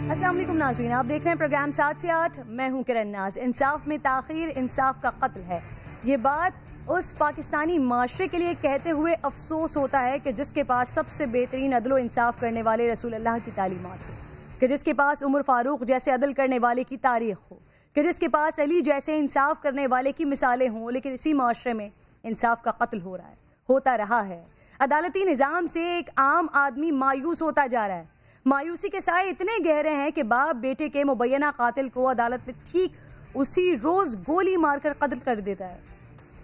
السلام علیکم ناظرین، آپ دیکھ رہے ہیں پروگرام 7 سے 8. میں ہوں کرن ناز. انصاف میں تاخیر انصاف کا قتل ہے. یہ بات اس پاکستانی معاشرے کے لیے کہتے ہوئے افسوس ہوتا ہے کہ جس کے پاس سب سے بہترین عدل و انصاف کرنے والے رسول اللہ کی تعلیمات ہو، کہ جس کے پاس عمر فاروق جیسے عدل کرنے والے کی تاریخ ہو، کہ جس کے پاس علی جیسے انصاف کرنے والے کی مثالیں ہوں، لیکن اسی معاشرے میں انصاف کا قتل ہو رہا ہے، ہوتا رہا ہے. عدالتی نظام سے ایک عام آدمی مایوس ہوتا جا رہا ہے. مایوسی کے سائے اتنے گہرے ہیں کہ باپ بیٹے کے مبینہ قاتل کو عدالت میں ٹھیک اسی روز گولی مار کر قتل کر دیتا ہے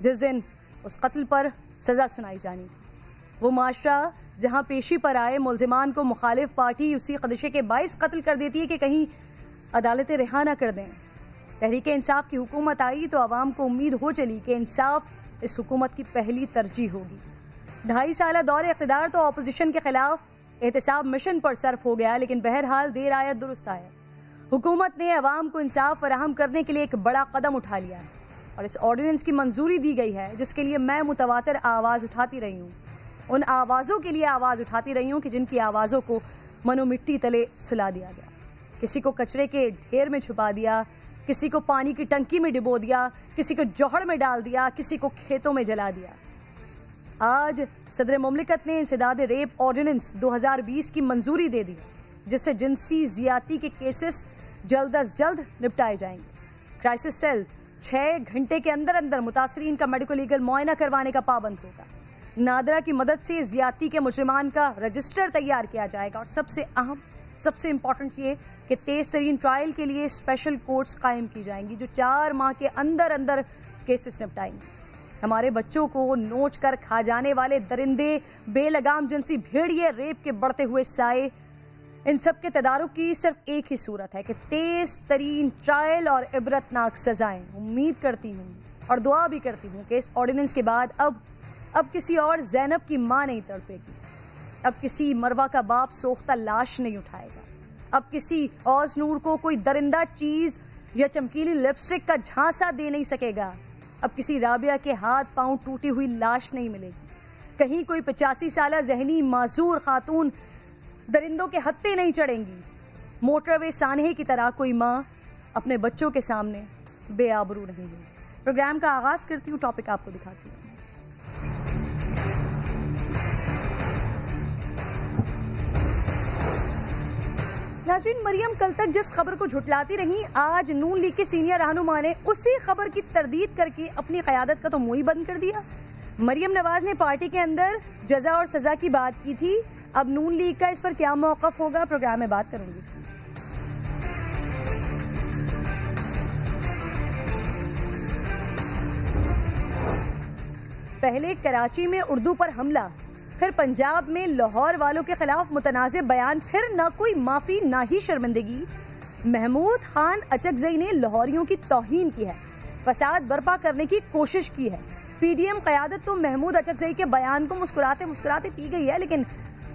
جس دن اس قتل پر سزا سنائی جانی تھی. وہ معاشرہ جہاں پیشی پر آئے ملزمان کو مخالف پارٹی اسی خدشے کے باعث قتل کر دیتی ہے کہ کہیں عدالتیں رہا نہ کر دیں. تحریک انصاف کی حکومت آئی تو عوام کو امید ہو چلی کہ انصاف اس حکومت کی پہلی ترجیح ہوگی. 2.5 سالہ دور اقتدار تو اپوزیشن کے خلاف احتساب مشن پر صرف ہو گیا، لیکن بہرحال دیر آیت درست آیا. حکومت نے عوام کو انصاف فراہم کرنے کے لیے ایک بڑا قدم اٹھا لیا ہے اور اس آرڈیننس کی منظوری دی گئی ہے جس کے لیے میں متواتر آواز اٹھاتی رہی ہوں. ان آوازوں کے لیے آواز اٹھاتی رہی ہوں کہ جن کی آوازوں کو منو مٹی تلے سلا دیا گیا. کسی کو کچرے کے ڈھیر میں چھپا دیا، کسی کو پانی کی ٹنکی میں ڈبو دیا، کسی کو جوہر میں ڈال دیا، کسی کو کھیتوں میں جلا دیا. آج صدر مملکت نے انسداد ریپ آرڈیننس 2020 کی منظوری دے دی جس سے جنسی زیادتی کے کیسز جلد از جلد نپٹائے جائیں گے. کرائسس سیل 6 گھنٹے کے اندر اندر متاثرین کا میڈیکل لیگل معائنہ کروانے کا پابند ہوگا. نادرہ کی مدد سے زیادتی کے مجرمان کا رجسٹر تیار کیا جائے گا اور سب سے اہم، سب سے امپورٹنٹ یہ کہ تیز ترین ٹرائل کے لیے اسپیشل کورٹس قائم کی جائیں گی جو 4 ماہ کے اندر اندر کیسز نپٹائیں گے. ہمارے بچوں کو نوچ کر کھا جانے والے درندے، بے لگام جنسی بھیڑیے، ریپ کے بڑھتے ہوئے سائے، ان سب کے تدارک کی صرف ایک ہی صورت ہے کہ تیز ترین ٹرائل اور عبرتناک سزائیں. امید کرتی ہوں اور دعا بھی کرتی ہوں کہ اس آرڈیننس کے بعد اب کسی اور زینب کی ماں نہیں تڑپے گی، اب کسی مروہ کا باپ سوختہ لاش نہیں اٹھائے گا، اب کسی اوز نور کو کوئی درندہ چیز یا چمکیلی لپسٹک کا جھانسا دے نہیں سکے گا، اب کسی رابعہ کے ہاتھ پاؤں ٹوٹی ہوئی لاش نہیں ملے گی، کہیں کوئی 85 سالہ ذہنی معذور خاتون درندوں کے ہتھے نہیں چڑھیں گی. موٹر وے سانحے کی طرح کوئی ماں اپنے بچوں کے سامنے بے آبرو نہیں ہوگی. پروگرام کا آغاز کرتی ہوں، ٹاپک آپ کو دکھاتی ہوں. ناظرین، مریم کل تک جس خبر کو جھٹلاتی رہیں، آج نون لیگ کے سینئر رہنما نے اسی خبر کی تردید کر کے اپنی قیادت کا تو منہ ہی بند کر دیا. مریم نواز نے پارٹی کے اندر جزا اور سزا کی بات کی تھی، اب نون لیگ کا اس پر کیا موقف ہوگا، پروگرام میں بات کروں گی. پہلے کراچی میں اردو پر حملہ، پھر پنجاب میں لاہور والوں کے خلاف متنازع بیان، پھر نہ کوئی معافی نہ ہی شرمندگی. محمود خان اچکزئی نے لاہوریوں کی توہین کی ہے، فساد برپا کرنے کی کوشش کی ہے. پی ڈی ایم قیادت تو محمود اچکزئی کے بیان کو مسکراتے مسکراتے پی گئی ہے، لیکن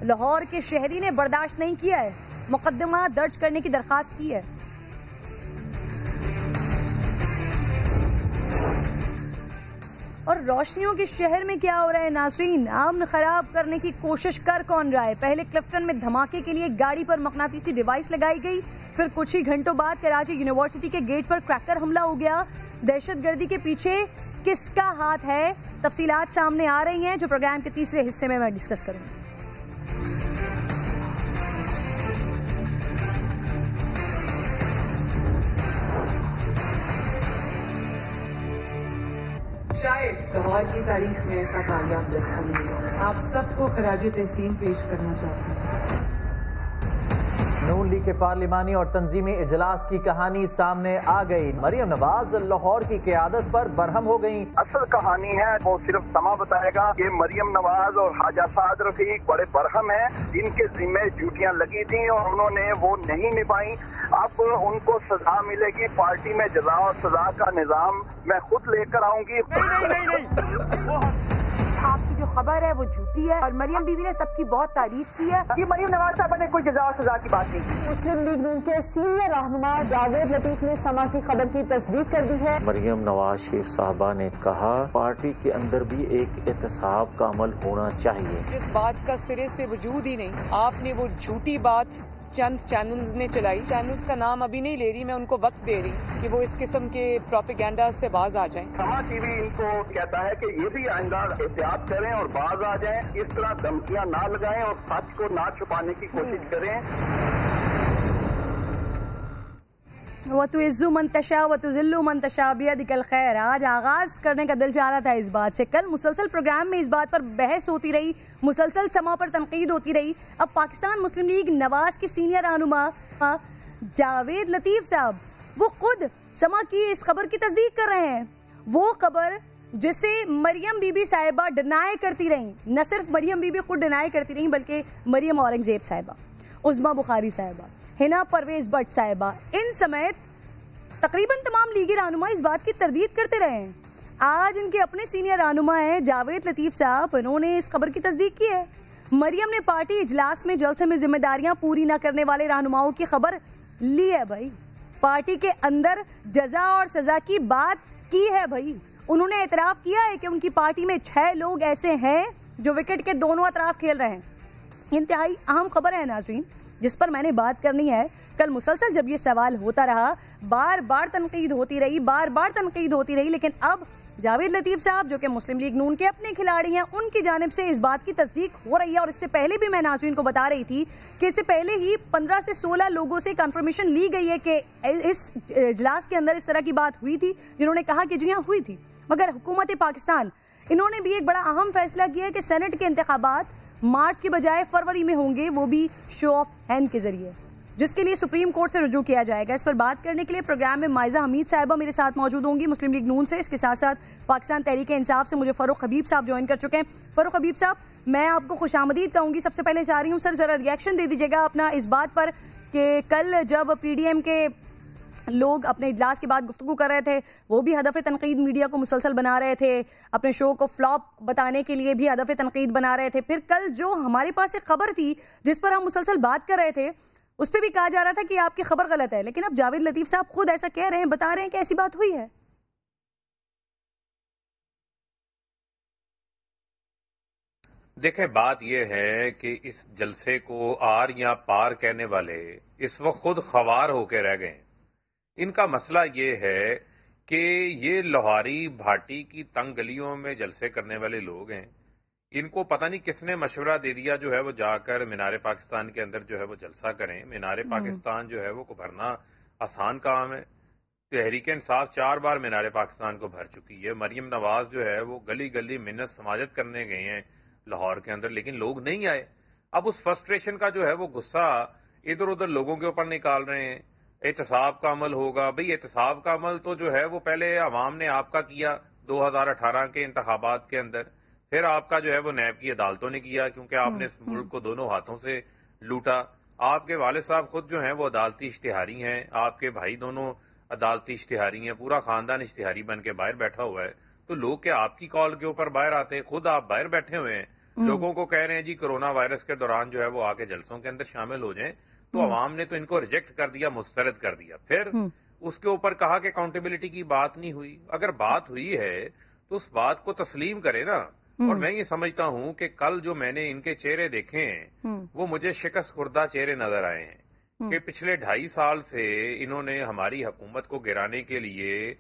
لاہور کے شہری نے برداشت نہیں کیا ہے، مقدمہ درج کرنے کی درخواست کی ہے. اور روشنیوں کے شہر میں کیا ہو رہا ہے ناظرین؟ امن خراب کرنے کی کوشش کر کون رہا ہے؟ پہلے کلفٹن میں دھماکے کے لیے گاڑی پر مقناطیسی ڈیوائس لگائی گئی، پھر کچھ ہی گھنٹوں بعد کراچی یونیورسٹی کے گیٹ پر کریکر حملہ ہو گیا. دہشت گردی کے پیچھے کس کا ہاتھ ہے؟ تفصیلات سامنے آ رہی ہیں جو پروگرام کے تیسرے حصے میں ڈسکس کروں گی. شاید لاہور کی تاریخ میں ایسا کامیاب جلسہ نہیں ہوا. آپ سب کو خراج تحسین پیش کرنا چاہتے ہیں. نون لیگ کے پارلیمانی اور تنظیمی اجلاس کی کہانی سامنے آ گئی. مریم نواز لاہور کی قیادت پر برہم ہو گئیں. اصل کہانی ہے وہ صرف سما بتائے گا کہ مریم نواز اور خواجہ سعد رفیق بڑے برہم ہیں، ان کے ذمے ڈیوٹیاں لگی تھیں اور انہوں نے وہ نہیں نبھائیں. اب ان کو سزا ملے گی. پارٹی میں جزا اور سزا کا نظام میں خود لے کر آؤں گی. آپ کی جو خبر ہے وہ جھوٹی ہے اور مریم بیوی نے سب کی بہت تعریف کی ہے. یہ مریم نواز صاحبہ نے کوئی جزا اور سزا کی بات نہیں کی. مسلم لیگ نون کے سینئر رہنما جاوید لطیف نے سما کی خبر کی تصدیق کر دی ہے. مریم نواز شریف صاحبہ نے کہا پارٹی کے اندر بھی ایک احتساب کا عمل ہونا چاہیے. جس بات کا سرے سے وجود ہی نہیں، آپ نے وہ جھوٹی بات چند چینلز نے چلائی. چینلز کا نام ابھی نہیں لے رہی, میں ان کو وقت دے رہی کہ وہ اس قسم کے پروپیگنڈا سے باز آ جائیں. سما ٹی وی ان کو کہتا ہے کہ یہ بھی آئندہ احتیاط کریں اور باز آ جائیں, اس طرح دھمکیاں نہ لگائیں اور سچ کو نہ چھپانے کی کوشش کریں. وَتُعِزُّ مَن تَشَاءُ وَتُذِلُّ مَن تَشَاءُ بِيَدِكَ الْخَيْرُ. آج آغاز کرنے کا دل چاہ رہا تھا اس بات سے. کل مسلسل پروگرام میں اس بات پر بحث ہوتی رہی, مسلسل سما پر تنقید ہوتی رہی. اب پاکستان مسلم لیگ نواز کے سینئر رہنما جاوید لطیف صاحب وہ خود سما کی اس خبر کی تصدیق کر رہے ہیں. وہ خبر جسے مریم بی بی صاحبہ ڈینائی کرتی رہیں, نہ صرف مریم بی بی خود ڈینائی کرتی رہیں بلکہ مریم اورنگزیب صاحبہ, عظمیٰ بخاری صاحبہ, ہنا پرویز بٹ صاحبہ, ان سمیت تقریباً تمام لیگی رہنما اس بات کی تردید کرتے رہے ہیں. آج ان کے اپنے سینئر رہنما ہیں جاوید لطیف صاحب, انہوں نے اس خبر کی تصدیق کی ہے. مریم نے پارٹی اجلاس میں جلسے میں ذمہ داریاں پوری نہ کرنے والے رہنماؤں کی خبر لی ہے بھائی. پارٹی کے اندر جزا اور سزا کی بات کی ہے بھائی. انہوں نے اعتراف کیا ہے کہ ان کی پارٹی میں 6 لوگ ایسے ہیں جو وکٹ کے دونوں اطراف کھیل رہے ہیں. انتہائی اہم خبر ہے ناظرین جس پر میں نے بات کرنی ہے. کل مسلسل جب یہ سوال ہوتا رہا, بار بار تنقید ہوتی رہی, لیکن اب جاوید لطیف صاحب جو کہ مسلم لیگ نون کے اپنے کھلاڑی ہیں, ان کی جانب سے اس بات کی تصدیق ہو رہی ہے. اور اس سے پہلے بھی میں ناظرین کو بتا رہی تھی کہ اس سے پہلے ہی 15 سے 16 لوگوں سے کنفرمیشن لی گئی ہے کہ اس اجلاس کے اندر اس طرح کی بات ہوئی تھی, جنہوں نے کہا کہ جی ہاں ہوئی تھی. مگر حکومت پاکستان انہوں نے بھی ایک بڑا اہم فیصلہ کیا ہے کہ سینٹ کے انتخابات مارچ کی بجائے فروری میں ہوں گے, وہ بھی شو آف ہینڈ کے ذریعے, جس کے لیے سپریم کورٹ سے رجوع کیا جائے گا. اس پر بات کرنے کے لیے پروگرام میں مائزہ حمید صاحبہ میرے ساتھ موجود ہوں گی مسلم لیگ نون سے. اس کے ساتھ ساتھ پاکستان تحریک انصاف سے مجھے فاروق حبیب صاحب جوائن کر چکے ہیں. فاروق حبیب صاحب, میں آپ کو خوش آمدید کہوں گی. سب سے پہلے چاہ رہی ہوں سر ذرا ریئیکشن دے دیجیے گا اپنا اس بات پر کہ کل جب پی ڈی ایم کے لوگ اپنے اجلاس کے بعد گفتگو کر رہے تھے, وہ بھی ہدف تنقید میڈیا کو مسلسل بنا رہے تھے, اپنے شو کو فلاپ بتانے کے لیے بھی ہدف تنقید بنا رہے تھے. پھر کل جو ہمارے پاس ایک خبر تھی جس پر ہم مسلسل بات کر رہے تھے, اس پہ بھی کہا جا رہا تھا کہ آپ کی خبر غلط ہے, لیکن اب جاوید لطیف صاحب خود ایسا کہہ رہے ہیں, بتا رہے ہیں کہ ایسی بات ہوئی ہے. دیکھیں, بات یہ ہے کہ اس جلسے کو آر یا پار کہنے والے اس وقت خود خوار ہو کے رہ گئے ہیں. ان کا مسئلہ یہ ہے کہ یہ لوہاری بھاٹی کی تنگ گلیوں میں جلسے کرنے والے لوگ ہیں. ان کو پتہ نہیں کس نے مشورہ دے دیا جو ہے وہ جا کر مینار پاکستان کے اندر جو ہے وہ جلسہ کریں. مینار پاکستان جو ہے وہ کو بھرنا آسان کام ہے. تحریک انصاف 4 بار مینار پاکستان کو بھر چکی ہے. مریم نواز جو ہے وہ گلی گلی منت سماجت کرنے گئے ہیں لاہور کے اندر, لیکن لوگ نہیں آئے. اب اس فرسٹریشن کا جو ہے وہ غصہ ادھر ادھر لوگوں کے اوپر نکال رہے ہیں. احتساب کا عمل ہوگا. بھئی احتساب کا عمل تو جو ہے وہ پہلے عوام نے آپ کا کیا 2018 کے انتخابات کے اندر, پھر آپ کا جو ہے وہ نیب کی عدالتوں نے کیا, کیونکہ آپ نے اس ملک کو دونوں ہاتھوں سے لوٹا. آپ کے والد صاحب خود جو ہیں وہ عدالتی اشتہاری ہیں, آپ کے بھائی دونوں عدالتی اشتہاری ہیں, پورا خاندان اشتہاری بن کے باہر بیٹھا ہوا ہے. تو لوگ کیا آپ کی کال کے اوپر باہر آتے ہیں؟ خود آپ باہر بیٹھے ہوئے ہیں, لوگوں کو کہہ رہے ہیں جی کرونا وائرس کے دوران جو ہے وہ آ کے جلسوں کے اندر شامل ہو جائیں. تو عوام نے تو ان کو ریجیکٹ کر دیا, مسترد کر دیا. پھر اس کے اوپر کہا کہ اکاؤنٹیبلٹی کی بات نہیں ہوئی. اگر بات ہوئی ہے تو اس بات کو تسلیم کرے نا. اور میں یہ سمجھتا ہوں کہ کل جو میں نے ان کے چہرے دیکھے ہیں وہ مجھے شکست خوردہ چہرے نظر آئے ہیں کہ پچھلے 2.5 سال سے انہوں نے ہماری حکومت کو گرانے کے لیے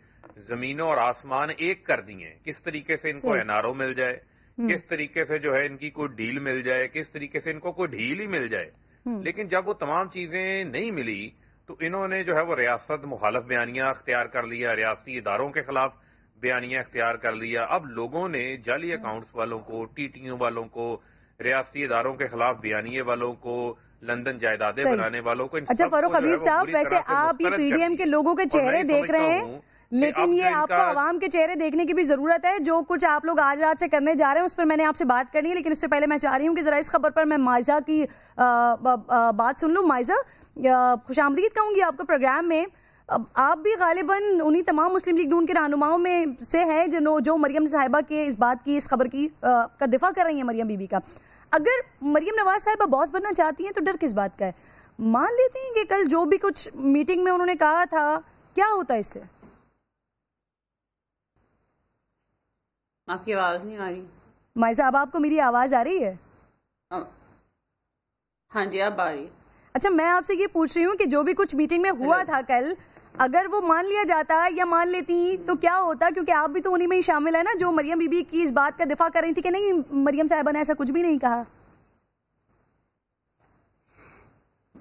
زمینوں اور آسمان ایک کر دیے. کس طریقے سے ان کو این آر او مل جائے, کس طریقے سے جو ہے ان کی کوئی ڈیل مل جائے, کس طریقے سے ان کو کوئی ڈھیل ہی مل جائے. لیکن جب وہ تمام چیزیں نہیں ملی تو انہوں نے جو ہے وہ ریاست مخالف بیانیہ اختیار کر لیا, ریاستی اداروں کے خلاف بیانیہ اختیار کر لیا. اب لوگوں نے جعلی اکاؤنٹس والوں کو, ٹی ٹی او والوں کو, ریاستی اداروں کے خلاف بیانیے والوں کو, لندن جائیدادیں بنانے والوں کو. اچھا فاروق حبیب صاحب, ویسے آپ یہ پی ڈی ایم کے لوگوں کے چہرے دیکھ رہے ہیں, لیکن یہ آپ کو عوام کے چہرے دیکھنے کی بھی ضرورت ہے. جو کچھ آپ لوگ آج رات سے کرنے جا رہے ہیں اس پر میں نے آپ سے بات کرنی ہے, لیکن اس سے پہلے میں چاہ رہی ہوں کہ ذرا اس خبر پر میں مائزہ کی بات سن لوں. مائزہ, خوش آمدید کہوں گی آپ کو پروگرام میں. آپ بھی غالباً انہی تمام مسلم لیگ نون کے رہنماؤں میں سے ہیں جو مریم صاحبہ کے اس بات کی, اس خبر کی کا دفاع کر رہی ہیں مریم بی بی کا. اگر مریم نواز صاحبہ باس بننا چاہتی ہیں تو ڈر کس بات کا ہے؟ مان لیتے ہیں کہ کل جو بھی کچھ میٹنگ میں انہوں نے کہا تھا, کیا ہوتا ہے اس سے؟ آپ کی آواز نہیں آ رہی مائزہ, اب آپ کو میری آواز آ رہی ہے؟ ہاں جی اب آ رہی ہے. اچھا میں آپ سے یہ پوچھ رہی ہوں کہ جو بھی کچھ میٹنگ میں ہوا تھا کل، اگر وہ مان لیا جاتا یا مان لیتی تو کیا ہوتا؟ کیونکہ آپ بھی تو انہی میں ہی شامل ہے نا جو مریم بی بی کی اس بات کا دفاع کر رہی تھی کہ نہیں مریم صاحبہ نے ایسا کچھ بھی نہیں کہا.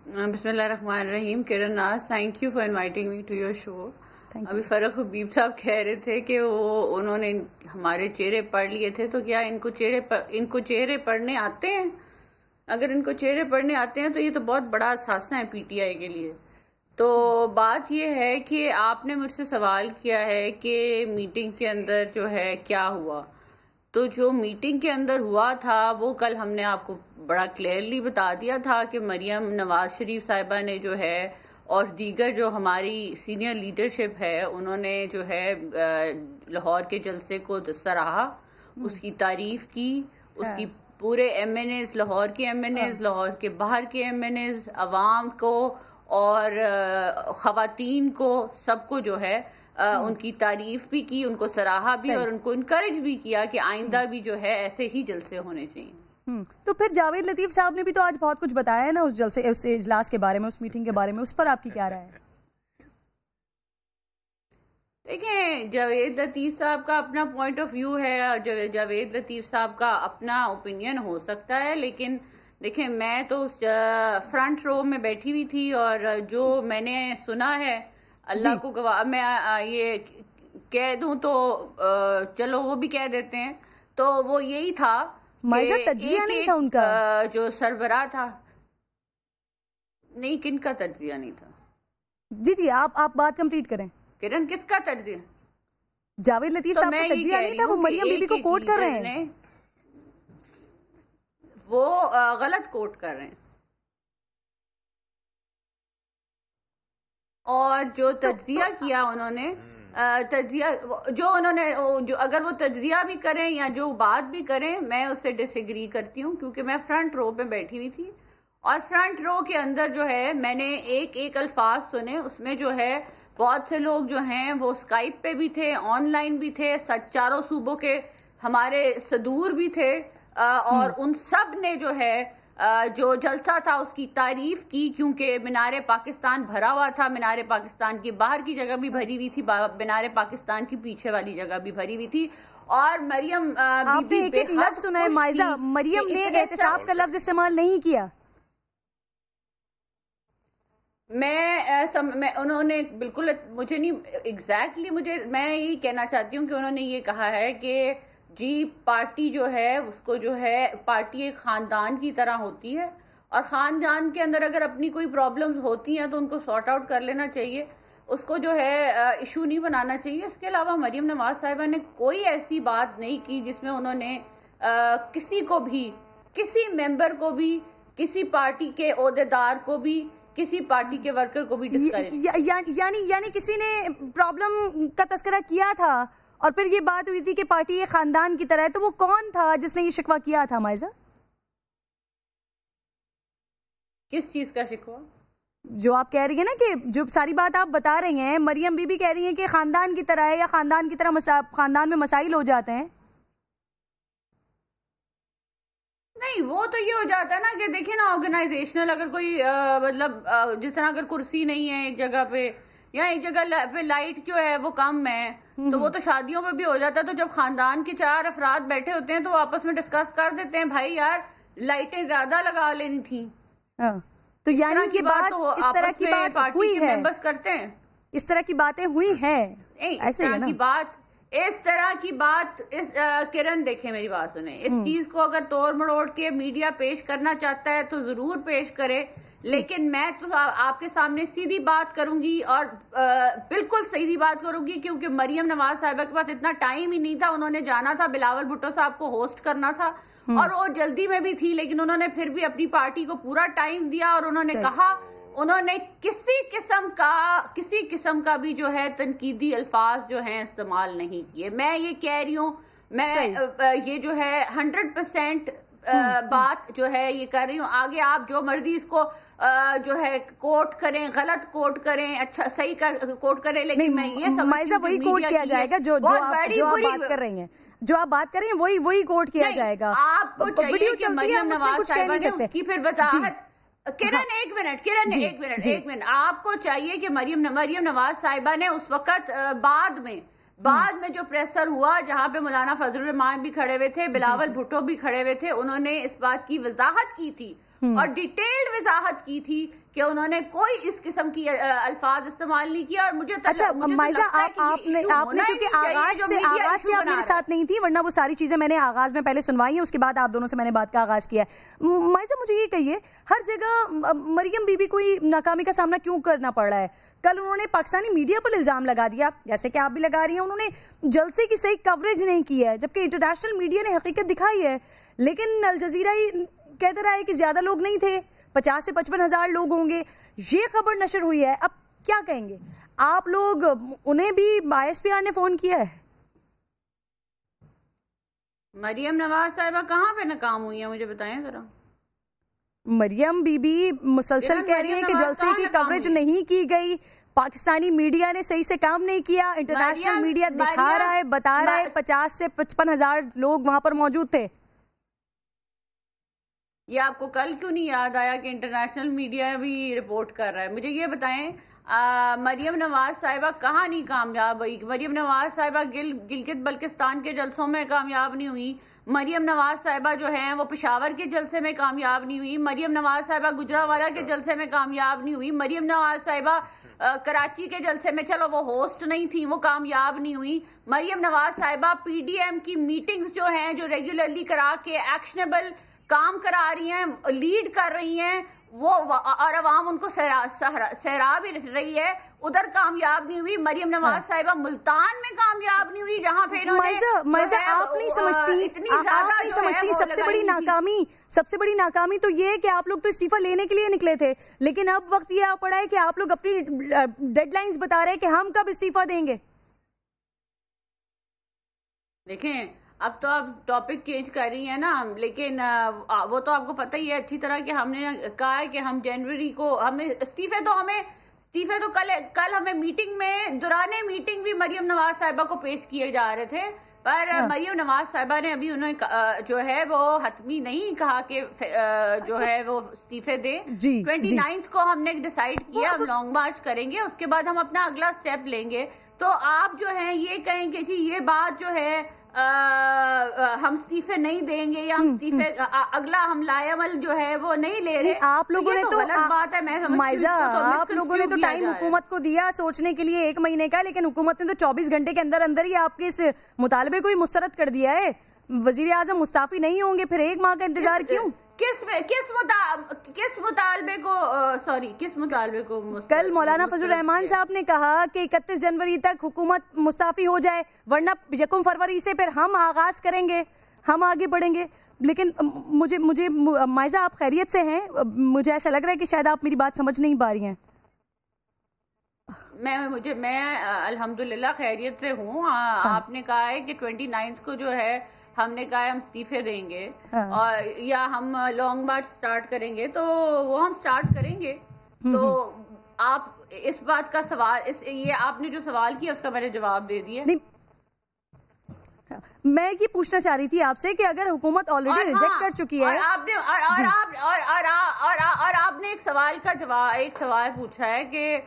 بسم اللہ الرحمن الرحیم. Kiran Naz, thank you for inviting me to your show. ابھی فرق حبیب صاحب کہہ رہے تھے کہ انہوں نے ہمارے چہرے پڑھ لیے تھے، تو کیا ان کو چہرے پڑھنے آتے ہیں؟ اگر ان کو چہرے پڑھنے آتے ہیں تو یہ تو بہت بڑا اثاثہ ہے پی ٹی آئی کے لیے. تو بات یہ ہے کہ آپ نے مجھ سے سوال کیا ہے کہ میٹنگ کے اندر جو ہے کیا ہوا. تو جو میٹنگ کے اندر ہوا تھا وہ کل ہم نے آپ کو بڑا کلیئرلی بتا دیا تھا کہ مریم نواز شریف صاحبہ نے جو ہے اور دیگر جو ہماری سینئر لیڈرشپ ہے انہوں نے جو ہے لاہور کے جلسے کو سراہا، اس کی تعریف کی، اس کی پورے ایم این ایز، لاہور کے ایم این ایز، لاہور کے باہر کے ایم این ایز، عوام کو اور خواتین کو، سب کو جو ہے ان کی تعریف بھی کی، ان کو سراہا بھی اور ان کو انکریج بھی کیا کہ آئندہ بھی جو ہے ایسے ہی جلسے ہونے چاہیے. تو پھر جاوید لطیف صاحب نے بھی تو آج بہت کچھ بتایا ہے نا اس جلسے، اس اجلاس کے بارے میں، اس میٹنگ کے بارے میں، اس پر آپ کی کیا رائے ہے؟ دیکھیں جاوید لطیف صاحب کا اپنا پوائنٹ آف ویو ہے اور جاوید لطیف صاحب کا اپنا اوپینین ہو سکتا ہے، لیکن دیکھیں میں تو فرنٹ رو میں بیٹھی ہوئی تھی اور جو میں نے سنا ہے اللہ کو گواہ، میں یہ کہہ دوں تو چلو وہ بھی کہہ دیتے ہیں، تو وہ یہی تھا تجزیہ نہیں تھا ان کا جو سربراہ تھا. نہیں، کن کا تجزیہ نہیں تھا؟ جی آپ بات کمپلیٹ کریں. کرن کس کا تجزیہ؟ جاوید لطیف صاحب کا تجزیہ نہیں تھا، وہ مریم بی بی کو کوٹ کر رہے ہیں. وہ غلط کوٹ کر رہے ہیں. اور جو تجزیہ کیا انہوں نے، جو اگر وہ تجزیہ بھی کریں یا جو بات بھی کریں، میں اس سے ڈس ایگری کرتی ہوں، کیونکہ میں فرنٹ رو پہ بیٹھی ہوئی تھی اور فرنٹ رو کے اندر جو ہے میں نے ایک الفاظ سنے، اس میں جو ہے بہت سے لوگ جو ہیں وہ اسکائپ پہ بھی تھے، آن لائن بھی تھے، چاروں صوبوں کے ہمارے صدور بھی تھے، اور ان سب نے جو ہے جو جلسہ تھا اس کی تعریف کی، کیونکہ مینار پاکستان بھرا ہوا تھا، مینار پاکستان کی باہر کی جگہ بھی بھری ہوئی تھی، مینار پاکستان کی پیچھے والی جگہ بھی بھری ہوئی تھی. اور مریم آپ نے ایک لفظ سنا ہے مائزہ، مریم نے احتساب کا لفظ استعمال نہیں کیا. انہوں نے بالکل مجھے نہیں ایگزیکٹلی میں یہی کہنا چاہتی ہوں کہ انہوں نے یہ کہا ہے کہ جی پارٹی جو ہے اس کو جو ہے پارٹی ایک خاندان کی طرح ہوتی ہے اور خاندان کے اندر اگر اپنی کوئی پرابلمز ہوتی ہیں تو ان کو سارٹ آؤٹ کر لینا چاہیے، اس کو جو ہے ایشو نہیں بنانا چاہیے. اس کے علاوہ مریم نواز صاحبہ نے کوئی ایسی بات نہیں کی جس میں انہوں نے کسی کو بھی، کسی ممبر کو بھی، کسی پارٹی کے عہدیدار کو بھی، کسی پارٹی کے ورکر کو بھی ڈسکریج. یعنی کسی نے پرابلم کا تذکرہ کیا تھا اور پھر یہ بات ہوئی تھی کہ پارٹی ایک خاندان کی طرح ہے، تو وہ کون تھا جس نے یہ شکوہ کیا تھا مائزہ؟ کس چیز کا شکوہ؟ جو آپ کہہ رہی ہیں نا کہ جو ساری بات آپ بتا رہی ہیں، مریم بی بی کہہ رہی ہیں کہ خاندان کی طرح ہے یا خاندان کی طرح خاندان میں مسائل ہو جاتے ہیں. نہیں، وہ تو یہ ہو جاتا ہے نا کہ دیکھیں نا آرگنائزیشنل اگر کوئی مطلب جس طرح اگر کرسی نہیں ہے ایک جگہ پہ یا ایک جگہ پہ لائٹ جو ہے وہ کم ہے تو وہ تو شادیوں پہ بھی ہو جاتا ہے. تو جب خاندان کے 4 افراد بیٹھے ہوتے ہیں تو وہ آپس میں ڈسکس کر دیتے ہیں بھائی یار لائٹیں زیادہ لگا لینی تھیں. تو یعنی یہ بات اس طرح کی بات ہوئی ہے، ممبرز کرتے ہیں، اس طرح کی باتیں ہوئی ہیں، اس طرح کی بات کرن دیکھیں میری بات سنیں، اس چیز کو اگر توڑ مڑوڑ کے میڈیا پیش کرنا چاہتا ہے تو ضرور پیش کرے، لیکن میں تو آپ کے سامنے سیدھی بات کروں گی اور بالکل سیدھی بات کروں گی، کیونکہ مریم نواز صاحبہ کے پاس اتنا ٹائم ہی نہیں تھا. انہوں نے جانا تھا بلاول بھٹو صاحب کو ہوسٹ کرنا تھا اور وہ جلدی میں بھی تھی، لیکن انہوں نے پھر بھی اپنی پارٹی کو پورا ٹائم دیا اور انہوں نے کہا، انہوں نے کسی قسم کا بھی جو ہے تنقیدی الفاظ جو ہیں استعمال نہیں کیے. میں یہ کہہ رہی ہوں، میں یہ جو ہے 100% بات جو ہے یہ کر رہی ہوں. آگے آپ جو مرضی اس کو جو ہے کوٹ کریں، غلط کوٹ کریں، اچھا صحیح کوٹ کریں، لیکن میں یہ سمجھتی ہوں وہی کوٹ کیا جائے گا جو آپ بات کر رہی ہیں، جو آپ بات کریں وہی کوٹ کیا جائے گا. آپ کو چاہیے کہ مریم نواز صاحبہ نے اس کی پھر وضاحت کرن ایک منٹ آپ کو چاہیے کہ مریم نواز صاحبہ نے اس وقت بعد میں جو پریسر ہوا جہاں پہ مولانا فضل الرحمان بھی کھڑے ہوئے تھے، بلاول بھٹو بھی کھڑے ہوئے تھے، انہوں نے اس بات کی وضاحت کی تھی اور ڈیٹیلڈ وضاحت کی تھی کہ انہوں نے کوئی اس قسم کی الفاظ استعمال نہیں کیا. اور مجھے اچھا مائزہ آپ نے کیونکہ آغاز سے آپ میرے ساتھ نہیں تھی، ورنہ وہ ساری چیزیں میں نے آغاز میں پہلے سنوائی ہیں، اس کے بعد آپ دونوں سے میں نے بات کا آغاز کیا ہے. مائزہ مجھے یہ کہیے، ہر جگہ مریم بی بی کوئی ناکامی کا سامنا کیوں کرنا پڑ رہا ہے؟ کل انہوں نے پاکستانی میڈیا پر الزام لگا دیا، جیسے کہ آپ بھی لگا رہی ہیں، انہوں نے جلسے کی صحیح کوریج نہیں کی ہے، جبکہ انٹرنیشنل میڈیا نے حقیقت دکھائی ہے. لیکن الجزیرہ ہی کہتا رہا ہے کہ زیادہ لوگ نہیں تھے، 50 سے 55 ہزار لوگ ہوں گے. یہ خبر نشر ہوئی ہے، اب کیا کہیں گے آپ لوگ؟ انہیں بھی ISPR نے فون کیا ہے. مریم نواز صاحبہ کہاں پہ ناکام ہوئی ہیں مجھے بتائیں ذرا. مریم بی بی مسلسل کہہ رہی ہیں کہ جلسے کی کوریج نہیں کی گئی، پاکستانی میڈیا نے صحیح سے کام نہیں کیا، انٹرنیشنل میڈیا دکھا رہا ہے، بتا رہا ہے 50 سے 55 ہزار لوگ وہاں پر موجود تھے. یہ آپ کو کل کیوں نہیں یاد آیا کہ انٹرنیشنل میڈیا بھی رپورٹ کر رہا ہے؟ مجھے یہ بتائیں مریم نواز صاحبہ کہاں نہیں کامیاب ہوئی؟ مریم نواز صاحبہ گلگت بلتستان کے جلسوں میں کامیاب نہیں ہوئی، مریم نواز صاحبہ جو ہیں وہ پشاور کے جلسے میں کامیاب نہیں ہوئی، مریم نواز صاحبہ گجرانوالہ کے جلسے میں کامیاب نہیں ہوئی، مریم نواز صاحبہ کراچی کے جلسے میں چلو وہ ہوسٹ نہیں تھی وہ کامیاب نہیں ہوئی، مریم نواز صاحبہ PDM کی میٹنگز جو ہیں جو ریگولرلی کرا کے ایکشنیبل کام کرا رہی ہیں، لیڈ کر رہی ہیں وہ، اور عوام ان کو سہرا بھی رہی ہے، ادھر کامیاب نہیں ہوئی. مریم نواز صاحبہ ملتان میں کامیاب نہیں ہوئی جہاں پہ مائزہ آپ نہیں سمجھتی سب سے بڑی ناکامی تو یہ ہے کہ آپ لوگ تو استعفیٰ لینے کے لیے نکلے تھے، لیکن اب وقت یہ آ پڑا ہے کہ آپ لوگ اپنی ڈیڈ لائنز بتا رہے ہیں کہ ہم کب استعفیٰ دیں گے. دیکھیں اب تو آپ ٹاپک چینج کر رہی ہیں نا، لیکن وہ تو آپ کو پتہ ہی ہے اچھی طرح کہ ہم نے کہا ہے کہ ہم جنوری کو ہمیں استعفے تو کل ہمیں میٹنگ میں دوران میٹنگ بھی مریم نواز صاحبہ کو پیش کیے جا رہے تھے، پر مریم نواز صاحبہ نے ابھی انہوں نے جو ہے وہ حتمی نہیں کہا کہ جو ہے وہ استعفے دیں. 29 کو ہم نے ڈیسائیڈ کیا ہم لانگ مارچ کریں گے، اس کے بعد ہم اپنا اگلا سٹیپ لیں گے. تو آپ جو ہیں یہ کہیں کہ جی یہ بات جو ہے ہم استعفے نہیں دیں گے یا ہم استعفے اگلا ہم عمل جو ہے وہ نہیں لے رہے، آپ لوگوں نے تو غلط بات ہے. میں مائزہ آپ لوگوں نے تو ٹائم حکومت کو دیا سوچنے کے لیے 1 مہینے کا، لیکن حکومت نے تو 24 گھنٹے کے اندر ہی آپ کے اس مطالبے کو ہی مسترد کر دیا ہے. وزیر اعظم مستعفی نہیں ہوں گے، پھر 1 ماہ کا انتظار کیوں؟ کس مطالبے کو کل مولانا فضل الرحمان صاحب نے کہا کہ 31 جنوری تک حکومت مستعفی ہو جائے، ورنہ 1 فروری سے پھر ہم آغاز کریں گے، ہم آگے بڑھیں گے. لیکن مجھے مائزہ آپ خیریت سے ہیں؟ مجھے ایسا لگ رہا ہے کہ شاید آپ میری بات سمجھ نہیں پا رہی ہیں. میں الحمدللہ خیریت سے ہوں. آپ نے کہا ہے کہ 29 کو جو ہے ہم نے کہا ہے ہم استعفے دیں گے اور یا ہم لانگ مارچ سٹارٹ کریں گے، تو وہ ہم سٹارٹ کریں گے. تو آپ اس بات کا سوال یہ آپ نے جو سوال کیا اس کا میں نے جواب دے دیا. میں یہ پوچھنا چاہ رہی تھی آپ سے کہ اگر حکومت آلریڈی ریجیکٹ کر چکی ہے اور آپ نے ایک سوال پوچھا ہے کہ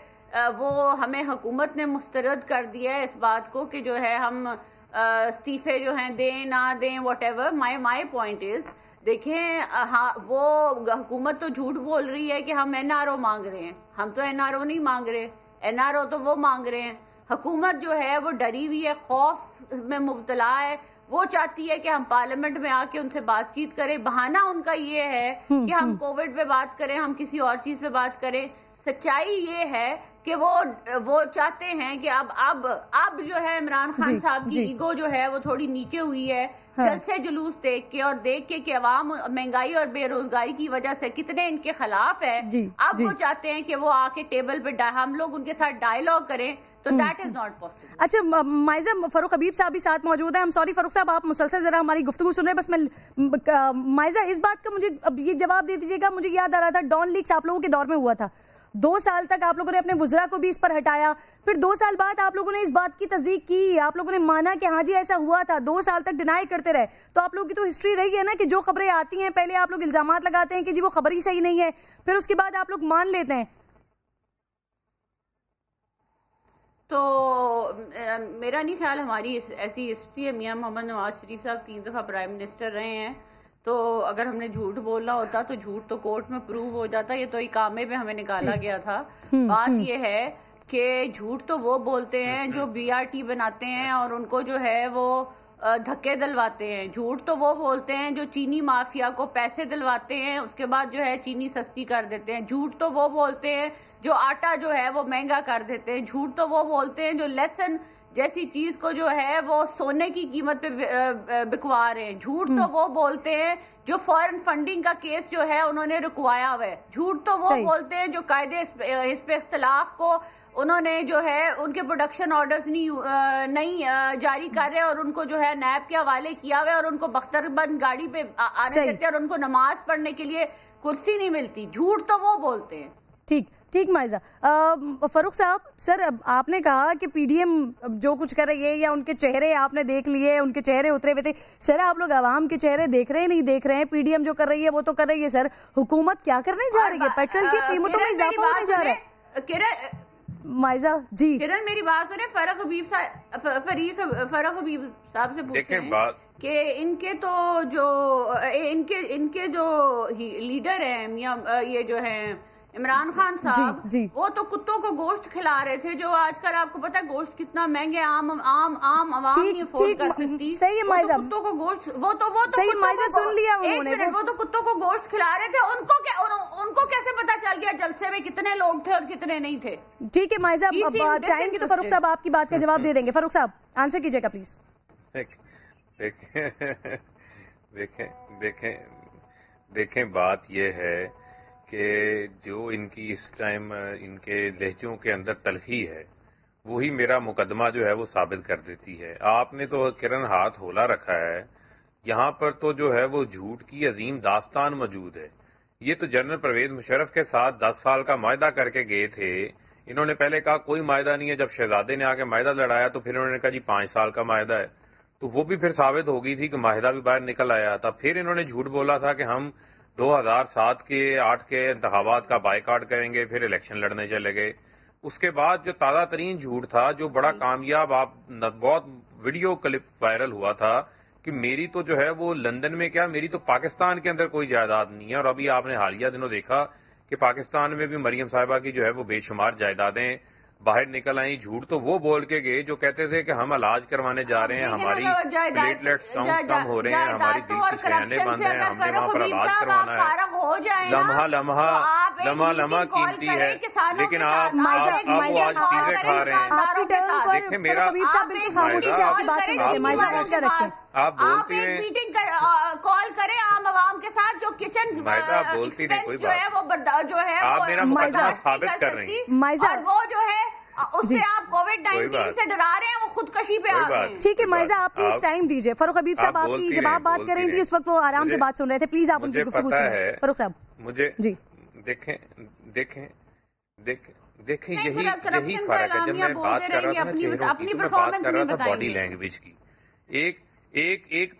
وہ ہمیں حکومت نے مسترد کر دیا ہے اس بات کو کہ جو ہے ہم استعفے جو ہیں دیں نہ دیں what ever. My point is دیکھیں وہ حکومت تو جھوٹ بول رہی ہے کہ ہم NRO مانگ رہے ہیں، ہم تو NRO نہیں مانگ رہے، NRO تو وہ مانگ رہے ہیں. حکومت جو ہے وہ ڈری ہوئی ہے، خوف میں مبتلا ہے، وہ چاہتی ہے کہ ہم پارلیمنٹ میں آ کے ان سے بات چیت کریں. بہانہ ان کا یہ ہے کہ ہم کووڈ پہ بات کریں، ہم کسی اور چیز پہ بات کریں. سچائی یہ ہے کہ وہ چاہتے ہیں کہ اب جو ہے عمران خان صاحب کی ایگو جو ہے وہ تھوڑی نیچے ہوئی ہے، جلسے جلوس دیکھ کے اور دیکھ کے کہ عوام مہنگائی اور بے روزگاری کی وجہ سے کتنے ان کے خلاف ہے. اب وہ چاہتے ہیں کہ وہ آ کے ٹیبل پہ ہم لوگ ان کے ساتھ ڈائیلاگ کریں، تو دیٹ از ناٹ پاسبل. اچھا مائزہ، فاروق حبیب صاحب بھی ساتھ موجود ہیں. سوری فاروق صاحب، آپ مسلسل ذرا ہماری گفتگو سن رہے ہیں، بس میں مائزہ اس بات کا مجھے اب یہ جواب دے دیجیے گا. مجھے یاد آ رہا تھا ڈان لیکس آپ لوگوں کے دور میں ہوا تھا، 2 سال تک آپ لوگوں نے اپنے وزراء کو بھی اس پر ہٹایا, پھر 2 سال بعد آپ لوگوں نے اس بات کی تصدیق کی, آپ لوگوں نے مانا کہ ہاں جی ایسا ہوا تھا, 2 سال تک ڈینائی کرتے رہے. تو آپ لوگوں کی تو ہسٹری رہی ہے نا کہ جو خبریں آتی ہیں پہلے آپ لوگ الزامات لگاتے ہیں کہ جی وہ خبر ہی صحیح نہیں ہے, پھر اس کے بعد آپ لوگ مان لیتے ہیں. تو میرا نہیں خیال ہماری ایسی ہسٹری ہے. میاں محمد نواز شریف صاحب 3 دفعہ پرائم منسٹر رہے ہیں, تو اگر ہم نے جھوٹ بولنا ہوتا تو جھوٹ تو کورٹ میں پروو ہو جاتا. یہ تو اقامے پہ ہمیں نکالا گیا تھا. بات یہ ہے کہ جھوٹ تو وہ بولتے ہیں جو BRT بناتے ہیں اور ان کو جو ہے وہ دھکے دلواتے ہیں. جھوٹ تو وہ بولتے ہیں جو چینی مافیا کو پیسے دلواتے ہیں, اس کے بعد جو ہے چینی سستی کر دیتے ہیں. جھوٹ تو وہ بولتے ہیں جو آٹا جو ہے وہ مہنگا کر دیتے ہیں. جھوٹ تو وہ بولتے ہیں جو لیسن جیسی چیز کو جو ہے وہ سونے کی قیمت پہ بکوا رہے ہیں. جھوٹ تو وہ بولتے ہیں جو فورن فنڈنگ کا کیس جو ہے انہوں نے رکوایا ہوا ہے. جھوٹ تو وہ بولتے ہیں جو قاعدے حزب اختلاف کو انہوں نے جو ہے ان کے پروڈکشن آرڈرز نہیں جاری کر رہے اور ان کو جو ہے نیب کے حوالے کیا ہوا ہے اور ان کو بختر بند گاڑی پہ آنے دیتے ہیں اور ان کو نماز پڑھنے کے لیے کرسی نہیں ملتی. جھوٹ تو وہ بولتے ہیں. ٹھیک مائزہ. فاروق صاحب, سر آپ نے کہا کہ پی ڈی ایم جو کچھ کر رہی ہے یا ان کے چہرے آپ نے دیکھ لیے, ان کے چہرے اترے ہوئے تھے. سر آپ لوگ عوام کے چہرے دیکھ رہے ہیں نہیں دیکھ رہے ہیں؟ پی ڈی ایم جو کر رہی ہے وہ تو کر رہی ہے. سر حکومت کیا کرنے جا رحی ہے؟ پیٹرول کی قیمتوں میں اضافہ ہونے جا رہا ہے. مائزہ جی کرن میری بات سنیں. فرق حبیب صاحب سے پوچھیں کہ ان کے جو لیڈر ہیں یہ جو ہیں عمران خان صاحب, وہ تو کتوں کو گوشت کھلا رہے تھے, جو آج کل آپ کو پتا ہے گوشت کتنا مہنگے, عام عوام نہیں افورڈ کر سکتی. صحیح مائزہ, کتوں کو گوشت وہ تو صحیح مائزہ سن لیا انہوں نے. وہ تو کتوں کو گوشت کھلا رہے تھے. ان کو کیسے پتا چل گیا جلسے میں کتنے لوگ تھے اور کتنے نہیں تھے؟ ٹھیک ہے مائزہ, اب چاہیں گے تو فاروق صاحب آپ کی بات کا جواب دے دیں گے. فاروق صاحب آنسر کیجئے گا پلیز. دیکھیں بات یہ ہے کہ جو ان کی اس ٹائم ان کے لہجوں کے اندر تلخی ہے وہی میرا مقدمہ جو ہے وہ ثابت کر دیتی ہے. آپ نے تو کرن ہاتھ ہولا رکھا ہے, یہاں پر تو جو ہے وہ جھوٹ کی عظیم داستان موجود ہے. یہ تو جنرل پرویز مشرف کے ساتھ 10 سال کا معاہدہ کر کے گئے تھے. انہوں نے پہلے کہا کوئی معاہدہ نہیں ہے, جب شہزادے نے آ کے معاہدہ لڑایا تو پھر انہوں نے کہا جی 5 سال کا معاہدہ ہے. تو وہ بھی پھر ثابت ہو گئی تھی کہ معاہدہ بھی باہر نکل آیا تھا. پھر انہوں نے جھوٹ بولا تھا کہ ہم 2007 کے 8 کے انتخابات کا بائیکاٹ کریں گے, پھر الیکشن لڑنے چلے گئے. اس کے بعد جو تازہ ترین جھوٹ تھا, جو بڑا کامیاب بہت ویڈیو کلپ وائرل ہوا تھا کہ میری تو جو ہے وہ لندن میں کیا, میری تو پاکستان کے اندر کوئی جائیداد نہیں ہے. اور ابھی آپ نے حالیہ دنوں دیکھا کہ پاکستان میں بھی مریم صاحبہ کی جو ہے وہ بے شمار جائیدادیں باہر نکل آئیں. جھوٹ تو وہ بول کے گئے جو کہتے تھے کہ ہم علاج کروانے جا رہے ہیں, ہماری پلیٹلیٹس کاؤنٹ کم ہو رہے ہیں, ہماری دل کی شریانیں بند ہیں, ہم نے وہاں پر علاج کروانا ہے. لمحہ قیمتی ہے, لیکن آپ وہ آج پیزے کھا رہے ہیں. دیکھیں میرا آپ بولتی ہیں میٹنگ کال کریں عام عوام کے ساتھ, جو کچن آپ بولتی نہیں کوئی بات, جو ہے آپ میرا مقدمہ ثابت کر رہی ہیں, اور وہ جو ہے اس سے آپ کووڈ-19 سے ڈرا رہے ہیں, وہ خودکشی پہ آ گئے ہیں. ٹھیک ہے مائزہ, آپ پلیز ٹائم دیجئے. فاروق حبیب صاحب آپ کی جب آپ بات کر رہی تھی اس وقت وہ آرام سے بات سن رہے تھے, پلیز آپ ان کی گفتگو سنیں. فاروق صاحب مجھے جی دیکھیں یہی فرق ہے. جب میں بات کر رہا تھا نا چہروں کی, تو میں بات کر رہا تھا باڈی لینگویج کی. ایک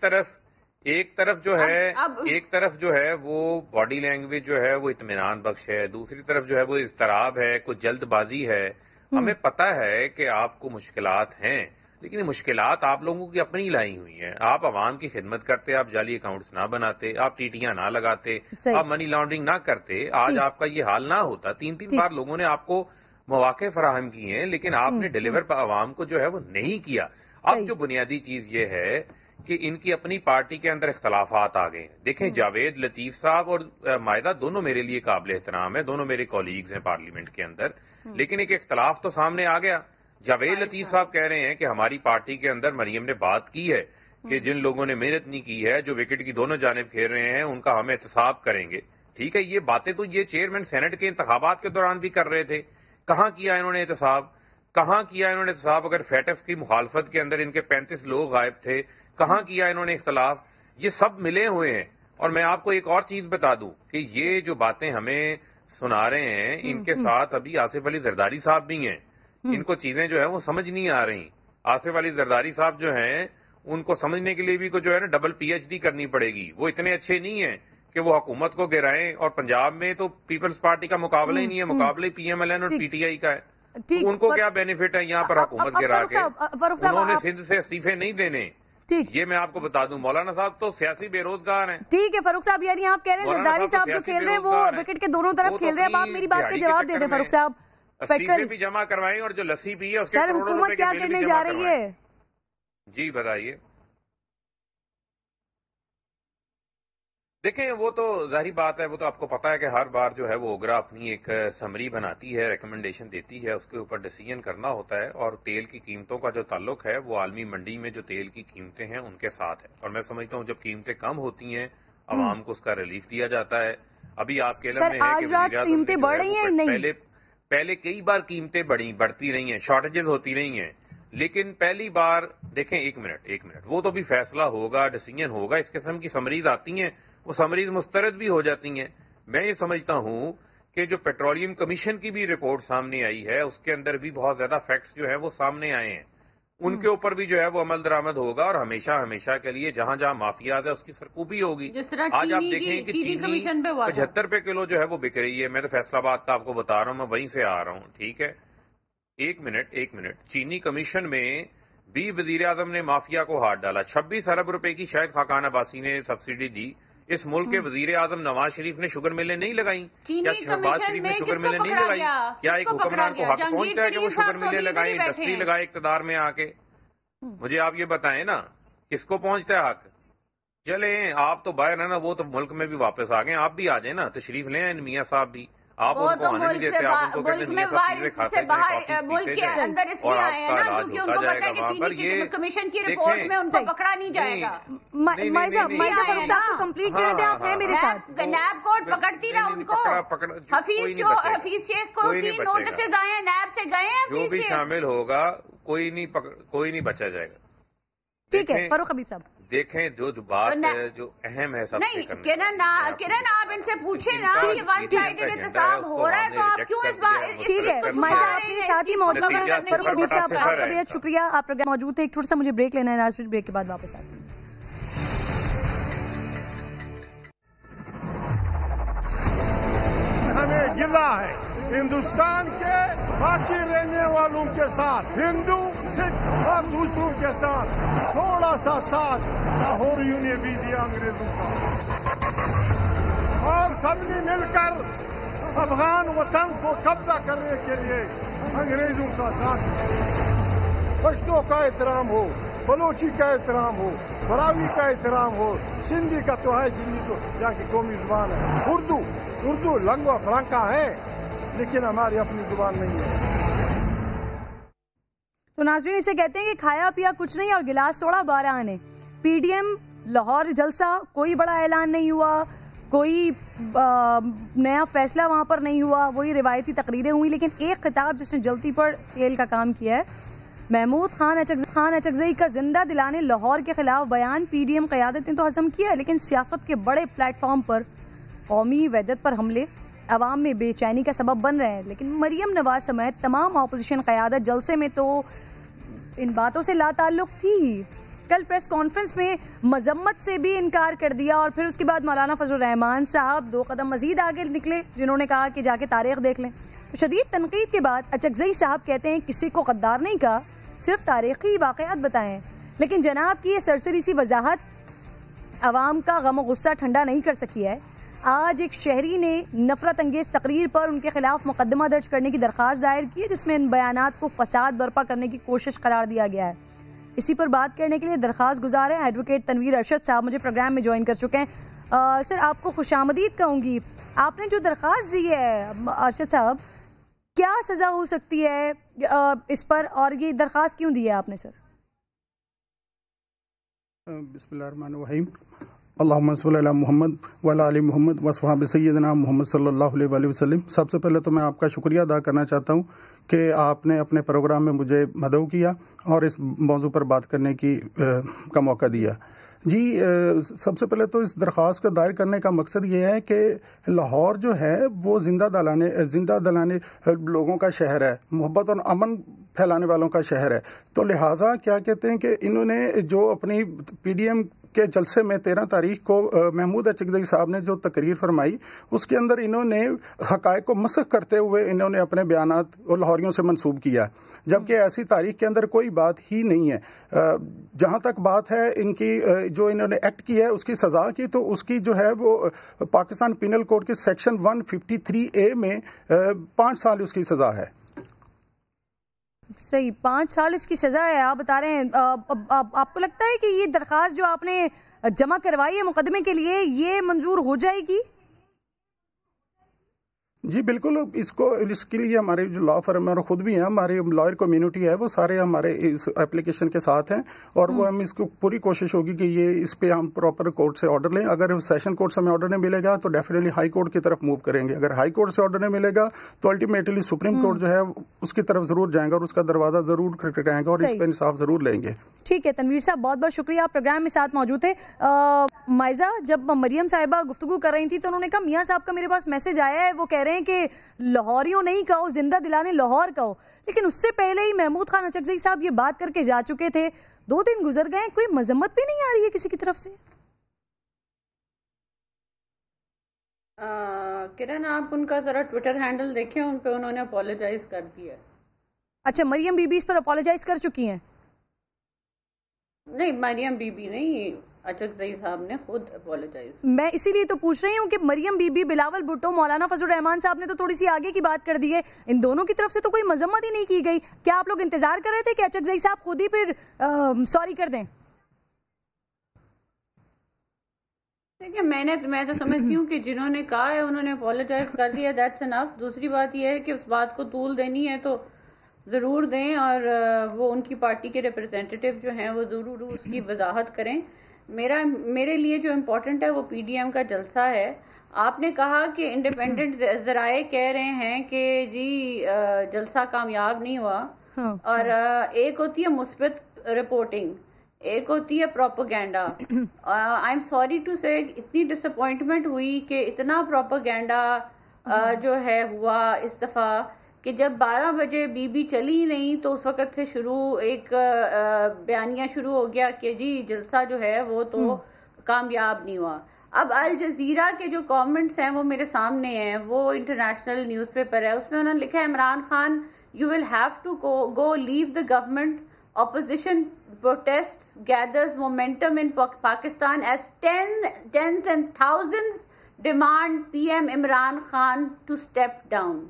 طرف جو ہے وہ باڈی لینگویج جو ہے وہ اطمینان بخش ہے, دوسری طرف جو ہے وہ اضطراب ہے, کوئی جلد بازی ہے. ہمیں پتہ ہے کہ آپ کو مشکلات ہیں, لیکن یہ مشکلات آپ لوگوں کی اپنی لائی ہوئی ہیں. آپ عوام کی خدمت کرتے, آپ جعلی اکاؤنٹس نہ بناتے, آپ ٹیٹیاں نہ لگاتے, آپ منی لانڈرنگ نہ کرتے, آج آپ کا یہ حال نہ ہوتا. 3 بار لوگوں نے آپ کو مواقع فراہم کیے ہیں, لیکن آپ نے ڈیلیور عوام کو جو ہے وہ نہیں کیا. اب جو بنیادی چیز یہ ہے کہ ان کی اپنی پارٹی کے اندر اختلافات آ گئے ہیں. دیکھیں جاوید لطیف صاحب اور مائدہ دونوں میرے لیے قابل احترام ہیں, دونوں میرے کولیگز ہیں پارلیمنٹ کے اندر, لیکن ایک اختلاف تو سامنے آ گیا. جاوید لطیف صاحب کہہ رہے ہیں کہ ہماری پارٹی کے اندر مریم نے بات کی ہے کہ جن لوگوں نے محنت نہیں کی ہے, جو وکٹ کی دونوں جانب کھیل رہے ہیں, ان کا ہم احتساب کریں گے. ٹھیک ہے, یہ باتیں تو یہ چیئرمین سینٹ کے انتخابات کے دوران بھی کر رہے تھے. کہاں کیا انہوں نے احتساب؟ اگر فیٹف کی مخالفت کے اندر ان کے 35 لوگ غائب تھے, کہاں کیا انہوں نے اختلاف؟ یہ سب ملے ہوئے ہیں. اور میں آپ کو ایک اور چیز بتا دوں کہ یہ جو باتیں ہمیں سنا رہے ہیں، ان کے ساتھ ابھی آصف علی زرداری صاحب بھی ہیں. ان کو چیزیں جو ہے وہ سمجھ نہیں آ رہی. آصف علی زرداری صاحب جو ہیں ان کو سمجھنے کے لیے بھی جو ہے نا ڈبل پی ایچ ڈی کرنی پڑے گی. وہ اتنے اچھے نہیں ہیں کہ وہ حکومت کو گرائیں، اور پنجاب میں تو پیپلز پارٹی کا مقابلہ ہی نہیں ہے، مقابلہ پی ایم ایل این اور پی ٹی آئی کا ہے. ان کو کیا بینیفٹ ہے یہاں پر حکومت گرا کے؟ انہوں نے سندھ سے استعفے نہیں دینے. یہ میں آپ کو بتا دوں. مولانا صاحب تو سیاسی بے روزگار ہیں. ٹھیک ہے فاروق صاحب، یعنی آپ کہہ رہے ہیں زرداری صاحب جو کھیل رہے ہیں وہ وکٹ کے دونوں طرف کھیل رہے ہیں. اب آپ میری بات کا جواب دے دیں فاروق صاحب. استعفے بھی جمع کروائیں اور جو لسی بھی ہے اس کے سر حکومت کیا کرنے جا رہی ہے؟ جی بتائیے. دیکھیں وہ تو ظاہری بات ہے، وہ تو آپ کو پتا ہے کہ ہر بار جو ہے وہ اوگرا اپنی ایک سمری بناتی ہے، ریکمنڈیشن دیتی ہے، اس کے اوپر ڈیسیژن کرنا ہوتا ہے. اور تیل کی قیمتوں کا جو تعلق ہے وہ عالمی منڈی میں جو تیل کی قیمتیں ہیں ان کے ساتھ ہے. اور میں سمجھتا ہوں جب قیمتیں کم ہوتی ہیں عوام کو اس کا ریلیف دیا جاتا ہے. ابھی آپ کے علم میں ہے کہ قیمتیں بڑھ رہی ہیں نہیں؟ پہلے کئی بار قیمتیں بڑھتی رہی ہیں، شارٹیجز ہوتی رہی ہیں، لیکن پہلی بار دیکھیں ایک منٹ وہ تو بھی فیصلہ ہوگا، ڈیسیژن ہوگا. اس قسم کی سمریز آتی ہیں، وہ سمریز مسترد بھی ہو جاتی ہیں. میں یہ سمجھتا ہوں کہ جو پیٹرولیم کمیشن کی بھی رپورٹ سامنے آئی ہے اس کے اندر بھی بہت زیادہ فیکٹس جو ہیں وہ سامنے آئے ہیں. ان کے اوپر بھی جو ہے وہ عمل درآمد ہوگا، اور ہمیشہ کے لیے جہاں جہاں مافیاز ہے اس کی سرکوبی ہوگی. آج آپ دیکھیں کہ چینی 75 روپے کلو جو ہے وہ بک رہی ہے. میں تو فیصل آباد کا آپ کو بتا رہا ہوں، میں وہیں سے آ رہا ہوں. ٹھیک ہے، ایک منٹ. چینی کمیشن میں بھی وزیر اعظم نے مافیا کو ہاتھ ڈالا. 26 ارب روپے کی شاید خاقان عباسی نے سبسڈی دی. اس ملک کے وزیر اعظم نواز شریف نے شوگر ملیں نہیں لگائیں؟ کیا شہباز شریف نے شوگر ملیں نہیں لگائی؟ کیا ایک حکمران کو حق پہنچتا ہے کہ وہ شوگر ملیں لگائیں، انڈسٹری لگائے اقتدار میں آ کے؟ مجھے آپ یہ بتائیں نا کس کو پہنچتا ہے حق؟ چلیں آپ تو باہر ہیں نا، وہ تو ملک میں بھی واپس آ گئے. آپ بھی آ جائیں نا، تشریف لیں آئیں میاں صاحب بھی. آپ ان کو آنے نہیں دیتے، آپ ان کو کہتے ہیں میاں صاحب چیزیں کھاتے ہیں، کافی پیتے ہیں، اور آپ کا علاج ہوتا جائے گا وہاں پر. یہ کمیشن کی رپورٹ میں ان کو پکڑا نہیں جائے گا. مائی صاحب کو کمپلیٹ کریں دیں، آپ ہیں میرے ساتھ. نیب کورٹ پکڑتی رہا ان کو. حفیظ شیخ کو 3 نوٹسز آئے ہیں نیب سے گئے ہیں. جو بھی شامل ہوگا کوئی نہیں بچا جائے گا. ٹھیک ہے فاروق حبیب صاحب، دیکھیں جو بات جو اہم ہے سب سے کرن آپ ان سے پوچھیں نا کہ ون سائیڈڈ احتساب ہو رہا ہے تو آپ کیوں اس بات. ٹھیک ہے مائی صاحب آپ کے ساتھ ہی موجود ہیں. فاروق حبیب صاحب آپ کا بہت شکریہ، آپ پروگرام موجود تھے. ایک چھوٹا سا مجھے بریک لینا ہے، ناظرین بریک کے بعد واپس آتے ہیں. ہمیں گلہ ہے ہندوستان کے باقی رہنے والوں کے ساتھ، ہندو سکھ اور دوسروں کے ساتھ تھوڑا سا ساتھ لاہوریوں نے بھی دیا انگریزوں کا، اور سب نے مل کر افغان وطن کو قبضہ کرنے کے لیے انگریزوں کا ساتھ دیا. پشتو کا احترام ہو، بلوچی کا احترام ہو، براوی کا احترام ہو، سندھی کا تو ہے، سندھی تو یہاں کی قومی زبان ہے. اردو لنگوا فرانکا ہے لیکن ہماری اپنی زبان نہیں ہے. تو ناظرین اسے کہتے ہیں کہ کھایا پیا کچھ نہیں اور گلاس توڑا 12 آنے. پی ڈی ایم لاہور جلسہ، کوئی بڑا اعلان نہیں ہوا، کوئی نیا فیصلہ وہاں پر نہیں ہوا، وہی روایتی تقریریں ہوئی. لیکن ایک خطاب جس نے جلتی پر تیل کا کام کیا ہے، محمود خان اچکزئی کا زندہ دلانے لاہور کے خلاف بیان. پی ڈی ایم قیادت نے تو ہضم کیا، لیکن سیاست کے بڑے پلیٹ فارم پر قومی وحدت پر حملے عوام میں بے چینی کا سبب بن رہے ہیں. لیکن مریم نواز سمیت تمام اپوزیشن قیادت جلسے میں تو ان باتوں سے لا تعلق تھی ہی. کل پریس کانفرنس میں مذمت سے بھی انکار کر دیا، اور پھر اس کے بعد مولانا فضل الرحمان صاحب 2 قدم مزید آگے نکلے، جنہوں نے کہا کہ جا کے تاریخ دیکھ لیں. تو شدید تنقید کے بعد اچکزئی صاحب کہتے ہیں کسی کو غدار نہیں کہا، صرف تاریخی واقعات بتائیں. لیکن جناب کی یہ سرسری سی وضاحت عوام کا غم و غصہ ٹھنڈا نہیں کر سکی ہے. آج ایک شہری نے نفرت انگیز تقریر پر ان کے خلاف مقدمہ درج کرنے کی درخواست دائر کی ہے، جس میں ان بیانات کو فساد برپا کرنے کی کوشش قرار دیا گیا ہے. اسی پر بات کرنے کے لیے درخواست گزار ہیں ایڈوکیٹ تنویر ارشد صاحب، مجھے پروگرام میں جوائن کر چکے ہیں. سر آپ کو خوش آمدید کہوں گی. آپ نے جو درخواست دی ہے ارشد صاحب، کیا سزا ہو سکتی ہے اس پر، اور یہ درخواست کیوں دی ہے آپ نے سر؟ بسم اللہ الرحمن الرحیم. اللہم صلی علی محمد وعلی آل محمد وصحبہ سیدنا محمد صلی اللہ علیہ وآلہ وسلم. سب سے پہلے تو میں آپ کا شکریہ ادا کرنا چاہتا ہوں کہ آپ نے اپنے پروگرام میں مجھے مدعو کیا اور اس موضوع پر بات کرنے کا موقع دیا. جی سب سے پہلے تو اس درخواست کو دائر کرنے کا مقصد یہ ہے کہ لاہور جو ہے وہ زندہ دلانے لوگوں کا شہر ہے، محبت اور امن پھیلانے والوں کا شہر ہے. تو لہٰذا کیا کہتے ہیں کہ انہوں نے جو اپنی پی ڈی ایم کے جلسے میں 13 تاریخ کو محمود اچکزئی صاحب نے جو تقریر فرمائی، اس کے اندر انہوں نے حقائق کو مسخ کرتے ہوئے انہوں نے اپنے بیانات لاہوریوں سے منسوب کیا، جبکہ ایسی تاریخ کے اندر کوئی بات ہی نہیں ہے. جہاں تک بات ہے ان کی جو انہوں نے ایکٹ کیا ہے اس کی سزا کی، تو اس کی جو ہے وہ پاکستان پینل کوڈ کے سیکشن 153A میں 5 سال اس کی سزا ہے. صحیح، 5 سال اس کی سزا ہے. آپ بتا رہے ہیں آپ کو لگتا ہے کہ یہ درخواست جو آپ نے جمع کروائی ہے مقدمے کے لیے یہ منظور ہو جائے گی؟ جی بالکل، اس کے لیے ہمارے جو لا فرم ہے اور خود بھی ہیں، ہماری لائر کمیونٹی ہے، وہ سارے ہمارے اس اپلیکیشن کے ساتھ ہیں، اور وہ ہم اس کو پوری کوشش ہوگی کہ یہ اس پہ ہم پراپر کورٹ سے آرڈر لیں. اگر سیشن کورٹ سے ہمیں آرڈر نہیں ملے گا تو ڈیفینیٹلی ہائی کورٹ کی طرف موو کریں گے. اگر ہائی کورٹ سے آرڈر نہیں ملے گا تو الٹیمیٹلی سپریم کورٹ جو ہے اس کی طرف ضرور جائیں گا اور اس کا دروازہ ضرور کھٹکھٹائیں گا اور اس پہ انصاف ضرور لیں گے. ٹھیک ہے تنویر صاحب، بہت بہت شکریہ، آپ پروگرام میں ساتھ موجود تھے. مائزہ، جب مریم صاحبہ گفتگو کر رہی تھی تو انہوں نے کہا میاں صاحب کا میرے پاس میسج آیا ہے، وہ کہہ رہے ہیں کہ لاہوریوں نہیں کہو، زندہ دلانے لاہور کہو. لیکن اس سے پہلے ہی محمود خان اچکزئی صاحب یہ بات کر کے جا چکے تھے. 2 دن گزر گئے، کوئی مذمت بھی نہیں آ رہی ہے کسی کی طرف سے؟ کرن، آپ ان کا ذرا ٹویٹر ہینڈل دیکھیں، ان پہ انہوں نے اپولوجائز کر دیا. اچھا، مریم بی بی اس پر اپولوجائز کر چکی ہیں؟ نہیں، مریم بی بی نہیں، اچکزئی صاحب نے خود اپولوجائز. میں اسی لیے تو پوچھ رہی ہوں کہ مریم بی بی، بلاول بھٹو، مولانا فضل الرحمان صاحب نے تو تھوڑی سی آگے کی بات کر دی ہے، ان دونوں کی طرف سے تو کوئی مذمت ہی نہیں کی گئی. کیا آپ لوگ انتظار کر رہے تھے کہ اچکزئی صاحب خود ہی پھر سوری کر دیں؟ دیکھیں، میں تو سمجھتی ہوں کہ جنہوں نے کہا ہے انہوں نے اپولوجائز کر دیا، دیٹس انف. دوسری بات یہ ہے کہ اس بات کو طول دینی ہے تو ضرور دیں، اور وہ ان کی پارٹی کے ریپرزینٹیٹیو جو ہیں وہ ضرور اس کی وضاحت کریں. میرے لیے جو امپورٹنٹ ہے وہ پی ڈی ایم کا جلسہ ہے. آپ نے کہا کہ انڈیپینڈنٹ ذرائع کہہ رہے ہیں کہ جی جلسہ کامیاب نہیں ہوا، اور ایک ہوتی ہے مثبت رپورٹنگ، ایک ہوتی ہے propaganda. I am sorry to say اتنی ڈس اپوائنٹمنٹ ہوئی کہ اتنا پروپیگینڈا جو ہے ہوا اس دفعہ کہ جب 12 بجے بی بی چلی نہیں تو اس وقت سے ایک بیانیہ شروع ہو گیا کہ جی جلسہ جو ہے وہ تو کامیاب نہیں ہوا. اب الجزیرہ کے جو کامنٹس ہیں وہ میرے سامنے ہیں، وہ انٹرنیشنل نیوز پیپر ہے، اس میں انہوں نے لکھا ہے Imran Khan you will have to go leave the government, opposition protests gathers momentum in Pakistan as tens and thousands demand PM Imran Khan to step down.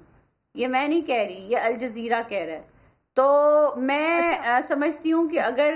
یہ میں نہیں کہہ رہی، یہ الجزیرہ کہہ رہا ہے. تو میں سمجھتی ہوں کہ اگر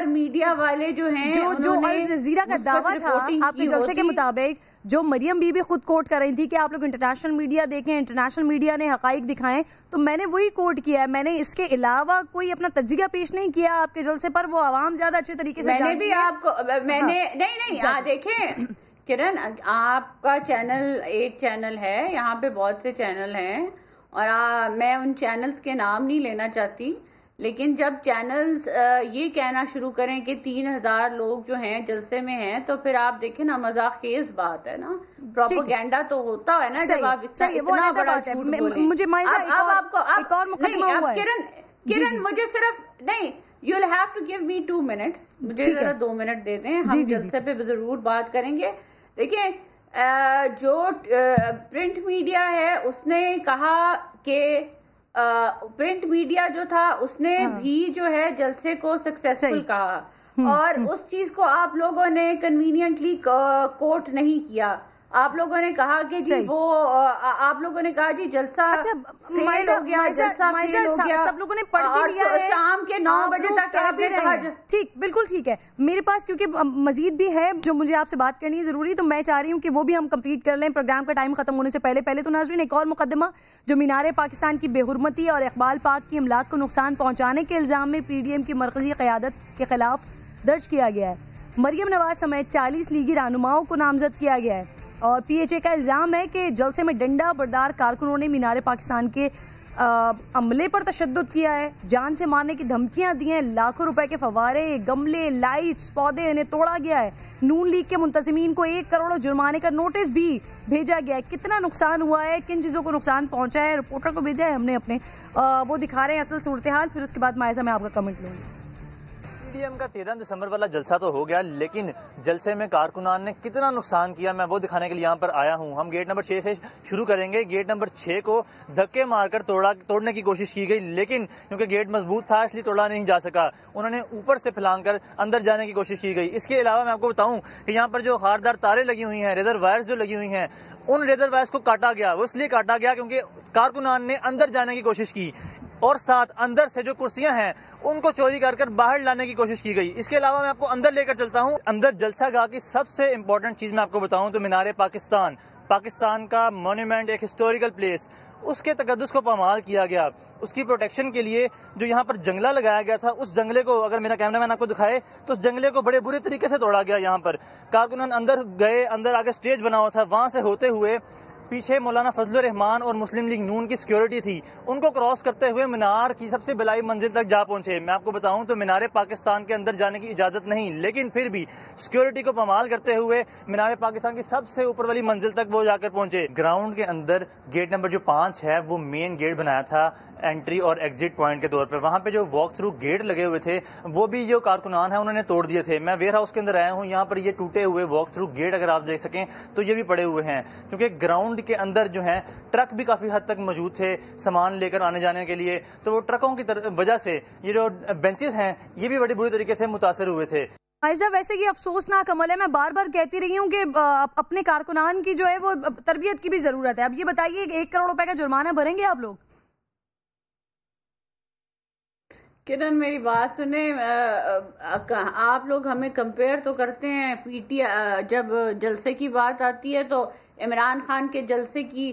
میڈیا والے جو ہیں جو الجزیرہ کا دعویٰ تھا آپ کے جلسے کے مطابق، جو مریم بی بی خود کوٹ کر رہی تھی کہ آپ لوگ انٹرنیشنل میڈیا دیکھیں، انٹرنیشنل میڈیا نے حقائق دکھائیں، تو میں نے وہی کوٹ کیا ہے. میں نے اس کے علاوہ کوئی اپنا تجزیہ پیش نہیں کیا آپ کے جلسے پر. وہ عوام زیادہ اچھے طریقے سے میں نے بھی آپ کو نہیں دیکھیں کرن، آپ کا چینل ایک چینل ہے، یہاں پہ بہت سے چینل ہیں، اور میں ان چینلز کے نام نہیں لینا چاہتی، لیکن جب چینلز یہ کہنا شروع کریں کہ 3000 لوگ جو ہیں جلسے میں ہیں، تو پھر آپ دیکھیں نا، مذاق خیز بات ہے نا، پروپیگینڈا تو ہوتا ہے نا جب آپ اتنا بڑا جھوٹ بولیں. مجھے اب آپ کو ایک اور مقدمہ ہوا ہے. کرن مجھے صرف نہیں، you'll have to give me 2 minutes، مجھے ذرا 2 منٹ دے دیں، ہم جلسے پہ ضرور بات کریں گے. دیکھیں، جو پرنٹ میڈیا ہے اس نے کہا کہ پرنٹ میڈیا جو تھا اس نے بھی جو ہے جلسے کو سکسیسفل کہا، اور اس چیز کو آپ لوگوں نے کنوینئنٹلی کوٹ نہیں کیا. آپ لوگوں نے کہا کہ جی وہ آپ لوگوں نے کہا جی جلسہ فیل ہو گیا، جلسہ فیل ہو گیا، سب لوگوں نے پڑھ بھی لیا ہے، شام کے 9 بجے تک آپ نے کہا. ٹھیک، بالکل ٹھیک ہے. میرے پاس کیونکہ مزید بھی ہے جو مجھے آپ سے بات کرنی ہے ضروری، تو میں چاہ رہی ہوں کہ وہ بھی ہم کمپلیٹ کر لیں پروگرام کا ٹائم ختم ہونے سے پہلے. تو ناظرین، ایک اور مقدمہ جو مینار پاکستان کی بے حرمتی اور اقبال پاک کی املاک کو نقصان پہنچانے کے الزام میں پی ڈی ایم کی مرکزی قیادت کے خلاف درج کیا گیا ہے. مریم نواز سمیت 40 لیگی رہنماؤں کو نامزد کیا گیا ہے، اور پی ایچ اے کا الزام ہے کہ جلسے میں ڈنڈا بردار کارکنوں نے مینار پاکستان کے عملے پر تشدد کیا ہے، جان سے مارنے کی دھمکیاں دی ہیں، لاکھوں روپے کے فوارے، گملے، لائٹس، پودے انہیں توڑا گیا ہے، نون لیگ کے منتظمین کو 1 کروڑ جرمانے کا نوٹس بھی بھیجا گیا ہے۔ کتنا نقصان ہوا ہے، کن چیزوں کو نقصان پہنچا ہے، رپورٹر کو بھیجا ہے ہم نے اپنے، وہ دکھا رہے ہیں اصل صورتحال، پھر اس کے بعد مائزہ میں آپ کا کمنٹ لوں گی۔ پی ڈی ایم کا 13 دسمبر والا جلسہ تو ہو گیا، لیکن جلسے میں کارکنان نے کتنا نقصان کیا میں وہ دکھانے کے لیے یہاں پر آیا ہوں۔ ہم گیٹ نمبر 6 سے شروع کریں گے۔ گیٹ نمبر 6 کو دھکے مار کر توڑنے کی کوشش کی گئی، لیکن کیونکہ گیٹ مضبوط تھا اس لیے توڑا نہیں جا سکا، انہوں نے اوپر سے پھلانگ کر اندر جانے کی کوشش کی گئی۔ اس کے علاوہ میں آپ کو بتاؤں کہ یہاں پر جو خاردار تاریں لگی ہوئی ہیں، ریزر وائرز جو لگی ہوئی ہیں، ان ریزر وائرز کو کاٹا گیا۔ وہ اس لیے کاٹا گیا کیونکہ کارکنان نے اندر جانے کی کوشش کی اور ساتھ اندر سے جو کرسیاں ہیں ان کو چوری کر باہر لانے کی کوشش کی گئی۔ اس کے علاوہ میں آپ کو اندر لے کر چلتا ہوں۔ اندر جلسہ گاہ کی سب سے امپورٹنٹ چیز میں آپ کو بتاؤں تو مینار پاکستان کا مونومنٹ، ایک ہسٹوریکل پلیس، اس کے تقدس کو پامال کیا گیا۔ اس کی پروٹیکشن کے لیے جو یہاں پر جنگلہ لگایا گیا تھا، اس جنگلے کو اگر میرا کیمرہ مین آپ کو دکھائے تو اس جنگلے کو بڑے برے طریقے سے توڑا گیا۔ یہاں پر کارکنان اندر گئے، اندر آگے سٹیج بنا ہوا تھا، وہاں سے ہوتے ہوئے پیچھے مولانا فضل الرحمان اور مسلم لیگ نون کی سیکیورٹی تھی، ان کو کراس کرتے ہوئے مینار کی سب سے بلائی منزل تک جا پہنچے۔ میں آپ کو بتاؤں تو مینار پاکستان کے اندر جانے کی اجازت نہیں، لیکن پھر بھی سیکیورٹی کو پامال کرتے ہوئے مینار پاکستان کی سب سے اوپر والی منزل تک وہ جا کر پہنچے۔ گراؤنڈ کے اندر گیٹ نمبر جو 5 ہے وہ مین گیٹ بنایا تھا انٹری اور ایگزٹ پوائنٹ کے طور پہ، وہاں پہ جو واک تھرو گیٹ لگے ہوئے تھے وہ بھی جو کارکنان ہیں انہوں نے توڑ دیے تھے۔ میں ویئر ہاؤس کے اندر آیا ہوں، یہاں پر یہ ٹوٹے ہوئے واک تھرو گیٹ اگر آپ دیکھ سکیں تو یہ بھی پڑے ہوئے ہیں، کیونکہ گراؤنڈ کے اندر جو ہیں ٹرک بھی کافی حد تک موجود تھے سامان لے کر آنے جانے کے لیے، تو وہ ٹرکوں کی وجہ سے یہ جو بینچز ہیں یہ بھی بڑی بری طریقے سے متاثر ہوئے تھے۔ مائزہ ویسے یہ افسوسناک عمل ہے، میں بار بار کہتی رہی ہوں کہ اپنے کارکنان کی جو ہے وہ تربیت کی بھی ضرورت ہے۔ اب یہ بتائیے 1 کروڑ روپے کا جرمانہ بھریں گے آپ لوگ؟ کرن میری بات سنیں، آپ لوگ ہمیں کمپیئر تو کرتے ہیں جب جلسے کی بات آتی ہے تو عمران خان کے جلسے کی،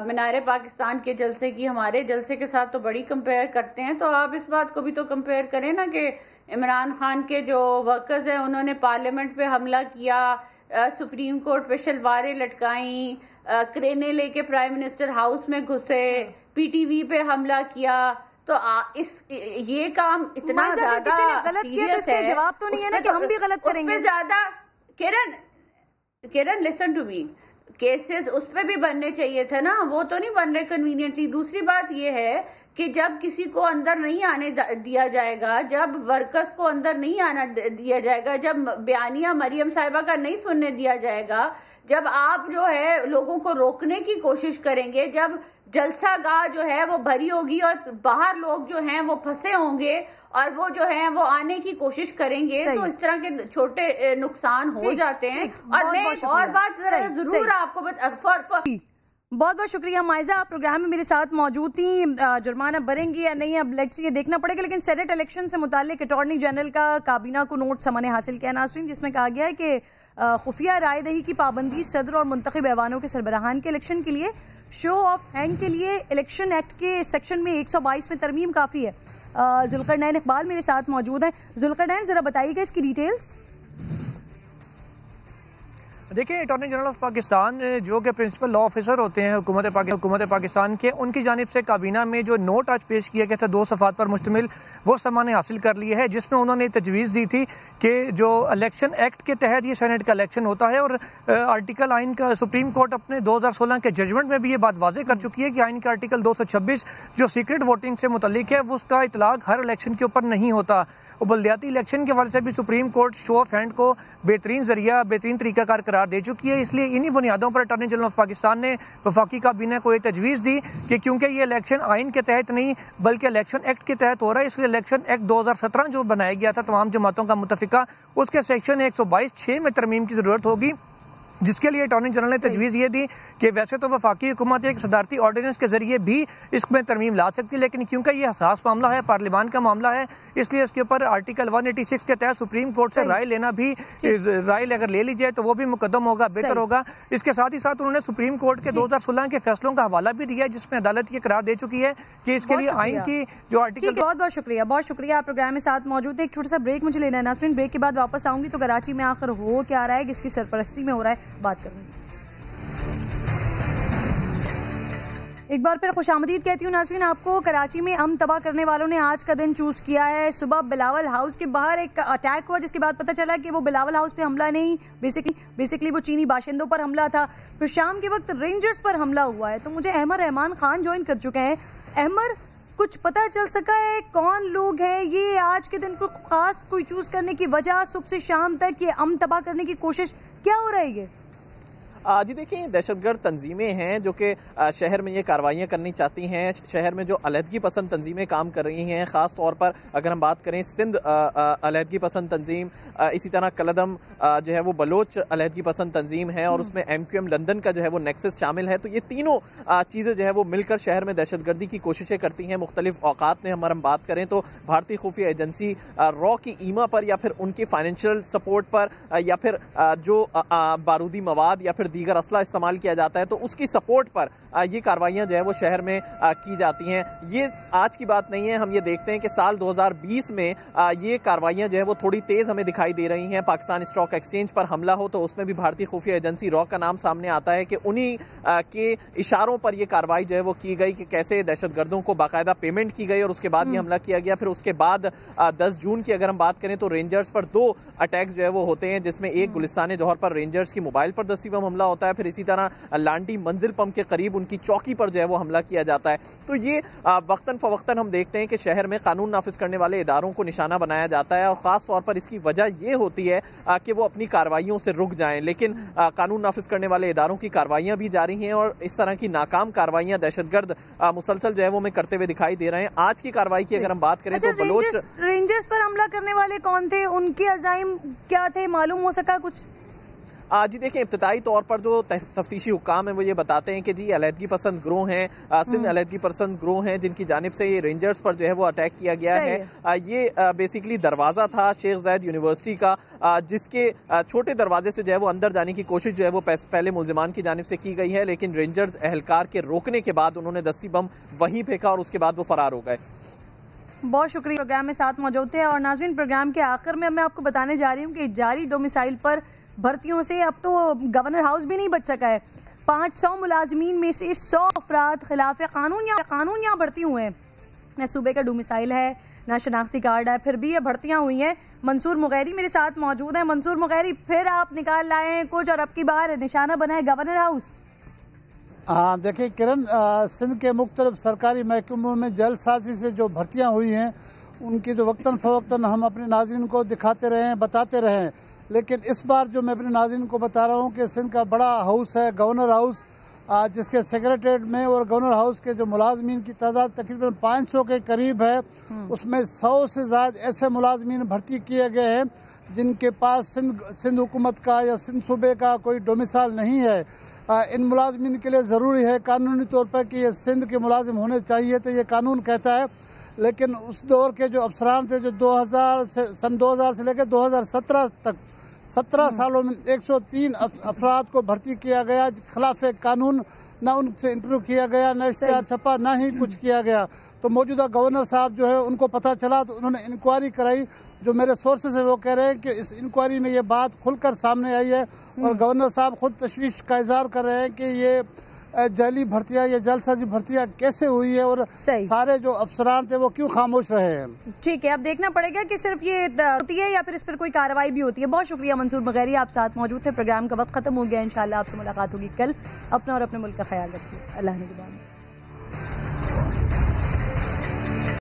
مینار پاکستان کے جلسے کی ہمارے جلسے کے ساتھ تو بڑی کمپیئر کرتے ہیں، تو آپ اس بات کو بھی تو کمپیئر کریں نا کہ عمران خان کے جو ورکرز ہیں انہوں نے پارلیمنٹ پہ حملہ کیا، سپریم کورٹ پہ شلواریں لٹکائیں، کرینے لے کے پرائم منسٹر ہاؤس میں گھسے، پی ٹی وی پہ حملہ کیا، تو یہ کام اتنا زیادہ سیریس ہے، جواب تو نہیں ہے نا کہ ہم بھی غلط کریں گے۔ اس پہ زیادہ کرن لسن ٹو می، کیسز اس پہ بھی بننے چاہیے تھے نا، وہ تو نہیں بن رہے کنوینئنٹلی۔ دوسری بات یہ ہے کہ جب کسی کو اندر نہیں آنے دیا جائے گا، جب ورکرز کو اندر نہیں آنا دیا جائے گا، جب بیانیہ مریم صاحبہ کا نہیں سننے دیا جائے گا، جب آپ جو ہے لوگوں کو روکنے کی کوشش کریں گے، جب جلسہ گاہ جو ہے وہ بھری ہوگی اور باہر لوگ جو ہیں وہ پھنسے ہوں گے اور وہ جو ہیں وہ آنے کی کوشش کریں گے، تو اس طرح کے چھوٹے نقصان ہو جاتے ہیں۔ اور میں اور بات ضرور آپ کو بہت بہت شکریہ مائزہ، آپ پروگرام میں میرے ساتھ موجود تھیں۔ جرمانہ بھریں گی یا نہیں اب لیٹس یہ دیکھنا پڑے گا، لیکن سینیٹ الیکشن سے متعلق اٹارنی جنرل کا کابینہ کو نوٹ سما نے حاصل کیا ناظرین، جس میں کہا گیا ہے کہ خفیہ رائے دہی کی پابندی صدر اور منتخب ایوانوں کے سربراہان کے الیکشن کے لیے شو آف ہینڈ کے لیے الیکشن ایکٹ کے سیکشن میں 122 میں ترمیم کافی ہے۔ ذوالقرنین اقبال میرے ساتھ موجود ہیں۔ ذوالقرنین ذرا بتائیے گا اس کی ڈیٹیلز۔ دیکھیں اٹارنی جنرل آف پاکستان جو کہ پرنسپل لا آفیسر ہوتے ہیں حکومت پاکستان کے، ان کی جانب سے کابینہ میں جو نوٹ آج پیش کیا گیا تھا 2 صفحات پر مشتمل، وہ سما نے حاصل کر لی ہے، جس میں انہوں نے تجویز دی تھی کہ جو الیکشن ایکٹ کے تحت یہ سینیٹ کا الیکشن ہوتا ہے، اور آرٹیکل آئین کا سپریم کورٹ اپنے 2016 کے ججمنٹ میں بھی یہ بات واضح کر چکی ہے کہ آئین کا آرٹیکل 226 جو سیکرٹ ووٹنگ سے متعلق ہے، وہ اس کا اطلاق ہر الیکشن کے اوپر نہیں ہوتا۔ بلدیاتی الیکشن کے حوالے سے بھی supreme court show of hand کو بہترین ذریعہ، بہترین طریقہ کار قرار دے چکی ہے۔ اس لیے انہی بنیادوں پر اٹارنی جنرل آف پاکستان نے وفاقی کابینہ کو یہ تجویز دی کہ کیونکہ یہ الیکشن آئین کے تحت نہیں بلکہ الیکشن ایکٹ کے تحت ہو رہا ہے، اس لیے الیکشن ایکٹ 2017 جو بنایا گیا تھا تمام جماعتوں کا متفقہ، اس کے سیکشن 122(6) میں ترمیم کی ضرورت ہوگی، جس کے لیے اٹارنی جنرل نے تجویز یہ دی کہ ویسے تو وفاقی حکومت ایک صدارتی آرڈیننس کے ذریعے بھی اس میں ترمیم لا سکتی ہے، لیکن کیونکہ یہ حساس معاملہ ہے، پارلیمان کا معاملہ ہے، اس لیے اس کے اوپر آرٹیکل 186 کے تحت سپریم کورٹ سے رائے لینا بھی، رائے اگر لے لی جائے تو وہ بھی مقدم ہوگا، بہتر ہوگا۔ اس کے ساتھ ہی ساتھ انہوں نے سپریم کورٹ کے 2016 کے فیصلوں کا حوالہ بھی دیا، جس میں عدالت یہ قرار دے چکی ہے کہ اس کے لیے آئین کی جو آرٹیکل۔ بہت بہت شکریہ، بہت شکریہ، آپ پروگرام میں ساتھ موجود ہیں۔ ایک چھوٹا سا بریک مجھے لینا ہے ناظرین، بریک کے بعد واپس آؤں گی تو کراچی میں آخر ہو کیا رہا ہے، کس کی سرپرستی میں ہو رہا ہے، بات کروں گی۔ ایک بار پھر خوش آمدید کہتی ہوں ناظرین آپ کو. کراچی میں امن تباہ کرنے والوں نے آج کا دن چوز کیا ہے. صبح بلاول ہاؤس کے باہر ایک اٹیک ہوا جس کے بعد پتہ چلا کہ وہ بلاول ہاؤس پہ حملہ نہیں، بیسیکلی وہ چینی باشندوں پر حملہ تھا. پھر شام کے وقت رینجرز پر حملہ ہوا ہے. تو مجھے احمد رحمان خان جوائن کر چکے ہیں. احمد، کچھ پتہ چل سکا ہے کون لوگ ہیں یہ آج کے دن کو خاص کوئی چوز کرنے کی وجہ، صبح سے شام تک یہ امن تباہ کرنے کی کوشش کیا ہو رہی ہے؟ جی دیکھیں، دہشت گرد تنظیمیں ہیں جو کہ شہر میں یہ کارروائیاں کرنی چاہتی ہیں. شہر میں جو علیحدگی پسند تنظیمیں کام کر رہی ہیں، خاص طور پر اگر ہم بات کریں سندھ علیحدگی پسند تنظیم، اسی طرح کلدم جو ہے وہ بلوچ علیحدگی پسند تنظیم ہے، اور اس میں MQM لندن کا جو ہے وہ نیکسس شامل ہے. تو یہ تینوں چیزیں جو ہے وہ مل کر شہر میں دہشت گردی کی کوششیں کرتی ہیں مختلف اوقات میں. ہم بات کریں تو بھارتی خفیہ ایجنسی را کی ایما پر، یا پھر ان کی فائنینشیل سپورٹ پر، یا پھر جو بارودی مواد یا پھر دیگر اسلحہ استعمال کیا جاتا ہے تو اس کی سپورٹ پر یہ کارروائیاں جو ہے وہ شہر میں کی جاتی ہیں. یہ آج کی بات نہیں ہے. ہم یہ دیکھتے ہیں کہ سال 2020 میں یہ کارروائیاں جو ہے وہ تھوڑی تیز ہمیں دکھائی دے رہی ہیں. پاکستان اسٹاک ایکسچینج پر حملہ ہو تو اس میں بھی بھارتی خفیہ ایجنسی را کا نام سامنے آتا ہے کہ انہی کے اشاروں پر یہ کارروائی جو ہے وہ کی گئی کہ کیسے دہشت گردوں کو باقاعدہ پیمنٹ کی گئی اور اس کے بعد یہ حملہ کیا گیا. پھر اس کے بعد 10 جون کی اگر ہم بات کریں تو رینجرز پر 2 اٹیکس جو ہے وہ ہوتے ہیں، جس میں ایک گلستان جوہر پر رینجرز کی موبائل پر دستی بم حملہ ہوتا ہے. پھر اسی طرح لانڈی منزل پمپ کے قریب ان کی چوکی پر جو ہے وہ حملہ کیا جاتا ہے. تو یہ وقتاً فوقتاً ہم دیکھتے ہیں کہ شہر میں قانون نافذ کرنے والے اداروں کو نشانہ بنایا جاتا ہے، اور خاص طور پر اس کی وجہ یہ ہوتی ہے کہ وہ اپنی کارروائیوں سے رک جائیں. لیکن قانون نافذ کرنے والے اداروں کی کارروائیاں بھی جاری ہیں، اور اس طرح کی ناکام کارروائیاں دہشت گرد مسلسل جو ہے وہ میں کرتے ہوئے دکھائی دے رہے ہیں. آج کی کارروائی کی اگر ہم بات کریں تو بلوچ رینجرز پر حملہ کرنے والے کون تھے، ان کے عزائم کیا تھے، معلوم ہو سکا کچھ؟ جی دیکھیں، ابتدائی طور پر جو تفتیشی حکام ہیں وہ یہ بتاتے ہیں کہ جی علیحدگی پسند گروہ ہیں، سندھ علیحدگی پسند گروہ ہیں جن کی جانب سے یہ رینجرز پر جو ہے وہ اٹیک کیا گیا ہے. یہ بیسیکلی دروازہ تھا شیخ زاید یونیورسٹی کا، جس کے چھوٹے دروازے سے جو ہے وہ اندر جانے کی کوشش جو ہے وہ پہلے ملزمان کی جانب سے کی گئی ہے، لیکن رینجرز اہلکار کے روکنے کے بعد انہوں نے دستی بم وہیں پھینکا اور اس کے بعد وہ فرار ہو گئے. بہت شکریہ. پروگرام میں ساتھ موجود تھے. اور ناظرین، پروگرام کے آخر میں میں آپ کو بتانے جا رہی ہوں کہ جاری ڈومیسائل پر بھرتیوں سے اب تو گورنر ہاؤس بھی نہیں بچ سکا ہے. 500 ملازمین میں سے 100 افراد خلاف قانون یہاں بھرتی ہوئے ہیں. نہ صوبے کا ڈومیسائل ہے، نہ شناختی کارڈ ہے، پھر بھی یہ بھرتیاں ہوئی ہیں. منصور مغیری میرے ساتھ موجود ہیں. منصور مغیری، پھر آپ نکال لائے ہیں کچھ اور اب کی بار نشانہ بنا ہے گورنر ہاؤس. دیکھیں کرن، سندھ کے مختلف سرکاری محکموں میں جلد سازی سے جو بھرتیاں ہوئی ہیں ان کی تو وقتاً فوقتاً ہم اپنے ناظرین کو دکھاتے رہے ہیں، بتاتے رہے ہیں. لیکن اس بار جو میں اپنے ناظرین کو بتا رہا ہوں کہ سندھ کا بڑا ہاؤس ہے گورنر ہاؤس، جس کے سیکریٹریٹ میں اور گورنر ہاؤس کے جو ملازمین کی تعداد تقریباً 500 کے قریب ہے، اس میں 100 سے زائد ایسے ملازمین بھرتی کیے گئے ہیں جن کے پاس سندھ حکومت کا یا سندھ صوبے کا کوئی ڈومیسائل نہیں ہے. ان ملازمین کے لیے ضروری ہے قانونی طور پر کہ یہ سندھ کے ملازم ہونے چاہیے، تو یہ قانون کہتا ہے. لیکن اس دور کے جو افسران تھے جو سن 2000 سے لے کے 2017 تک 17 سالوں میں 103 افراد کو بھرتی کیا گیا خلاف قانون. نہ ان سے انٹرویو کیا گیا، نہ اشتہار چھپا، نہ ہی کچھ کیا گیا. تو موجودہ گورنر صاحب جو ہے ان کو پتہ چلا تو انہوں نے انکوائری کرائی. جو میرے سورسز ہیں وہ کہہ رہے ہیں کہ اس انکوائری میں یہ بات کھل کر سامنے آئی ہے، اور گورنر صاحب خود تشویش کا اظہار کر رہے ہیں کہ یہ جعلی بھرتیاں یا جعل سازی بھرتیاں کیسے ہوئی ہے، اور سارے جو افسران تھے وہ کیوں خاموش رہے ہیں. ٹھیک ہے، اب دیکھنا پڑے گا کہ صرف یہ ہوتی ہے یا پھر اس پر کوئی کارروائی بھی ہوتی ہے. بہت شکریہ منصور مغیری، آپ ساتھ موجود تھے. پروگرام کا وقت ختم ہو گیا. انشاءاللہ آپ سے ملاقات ہوگی کل. اپنا اور اپنے ملک کا خیال رکھیے. اللہ نگہبان.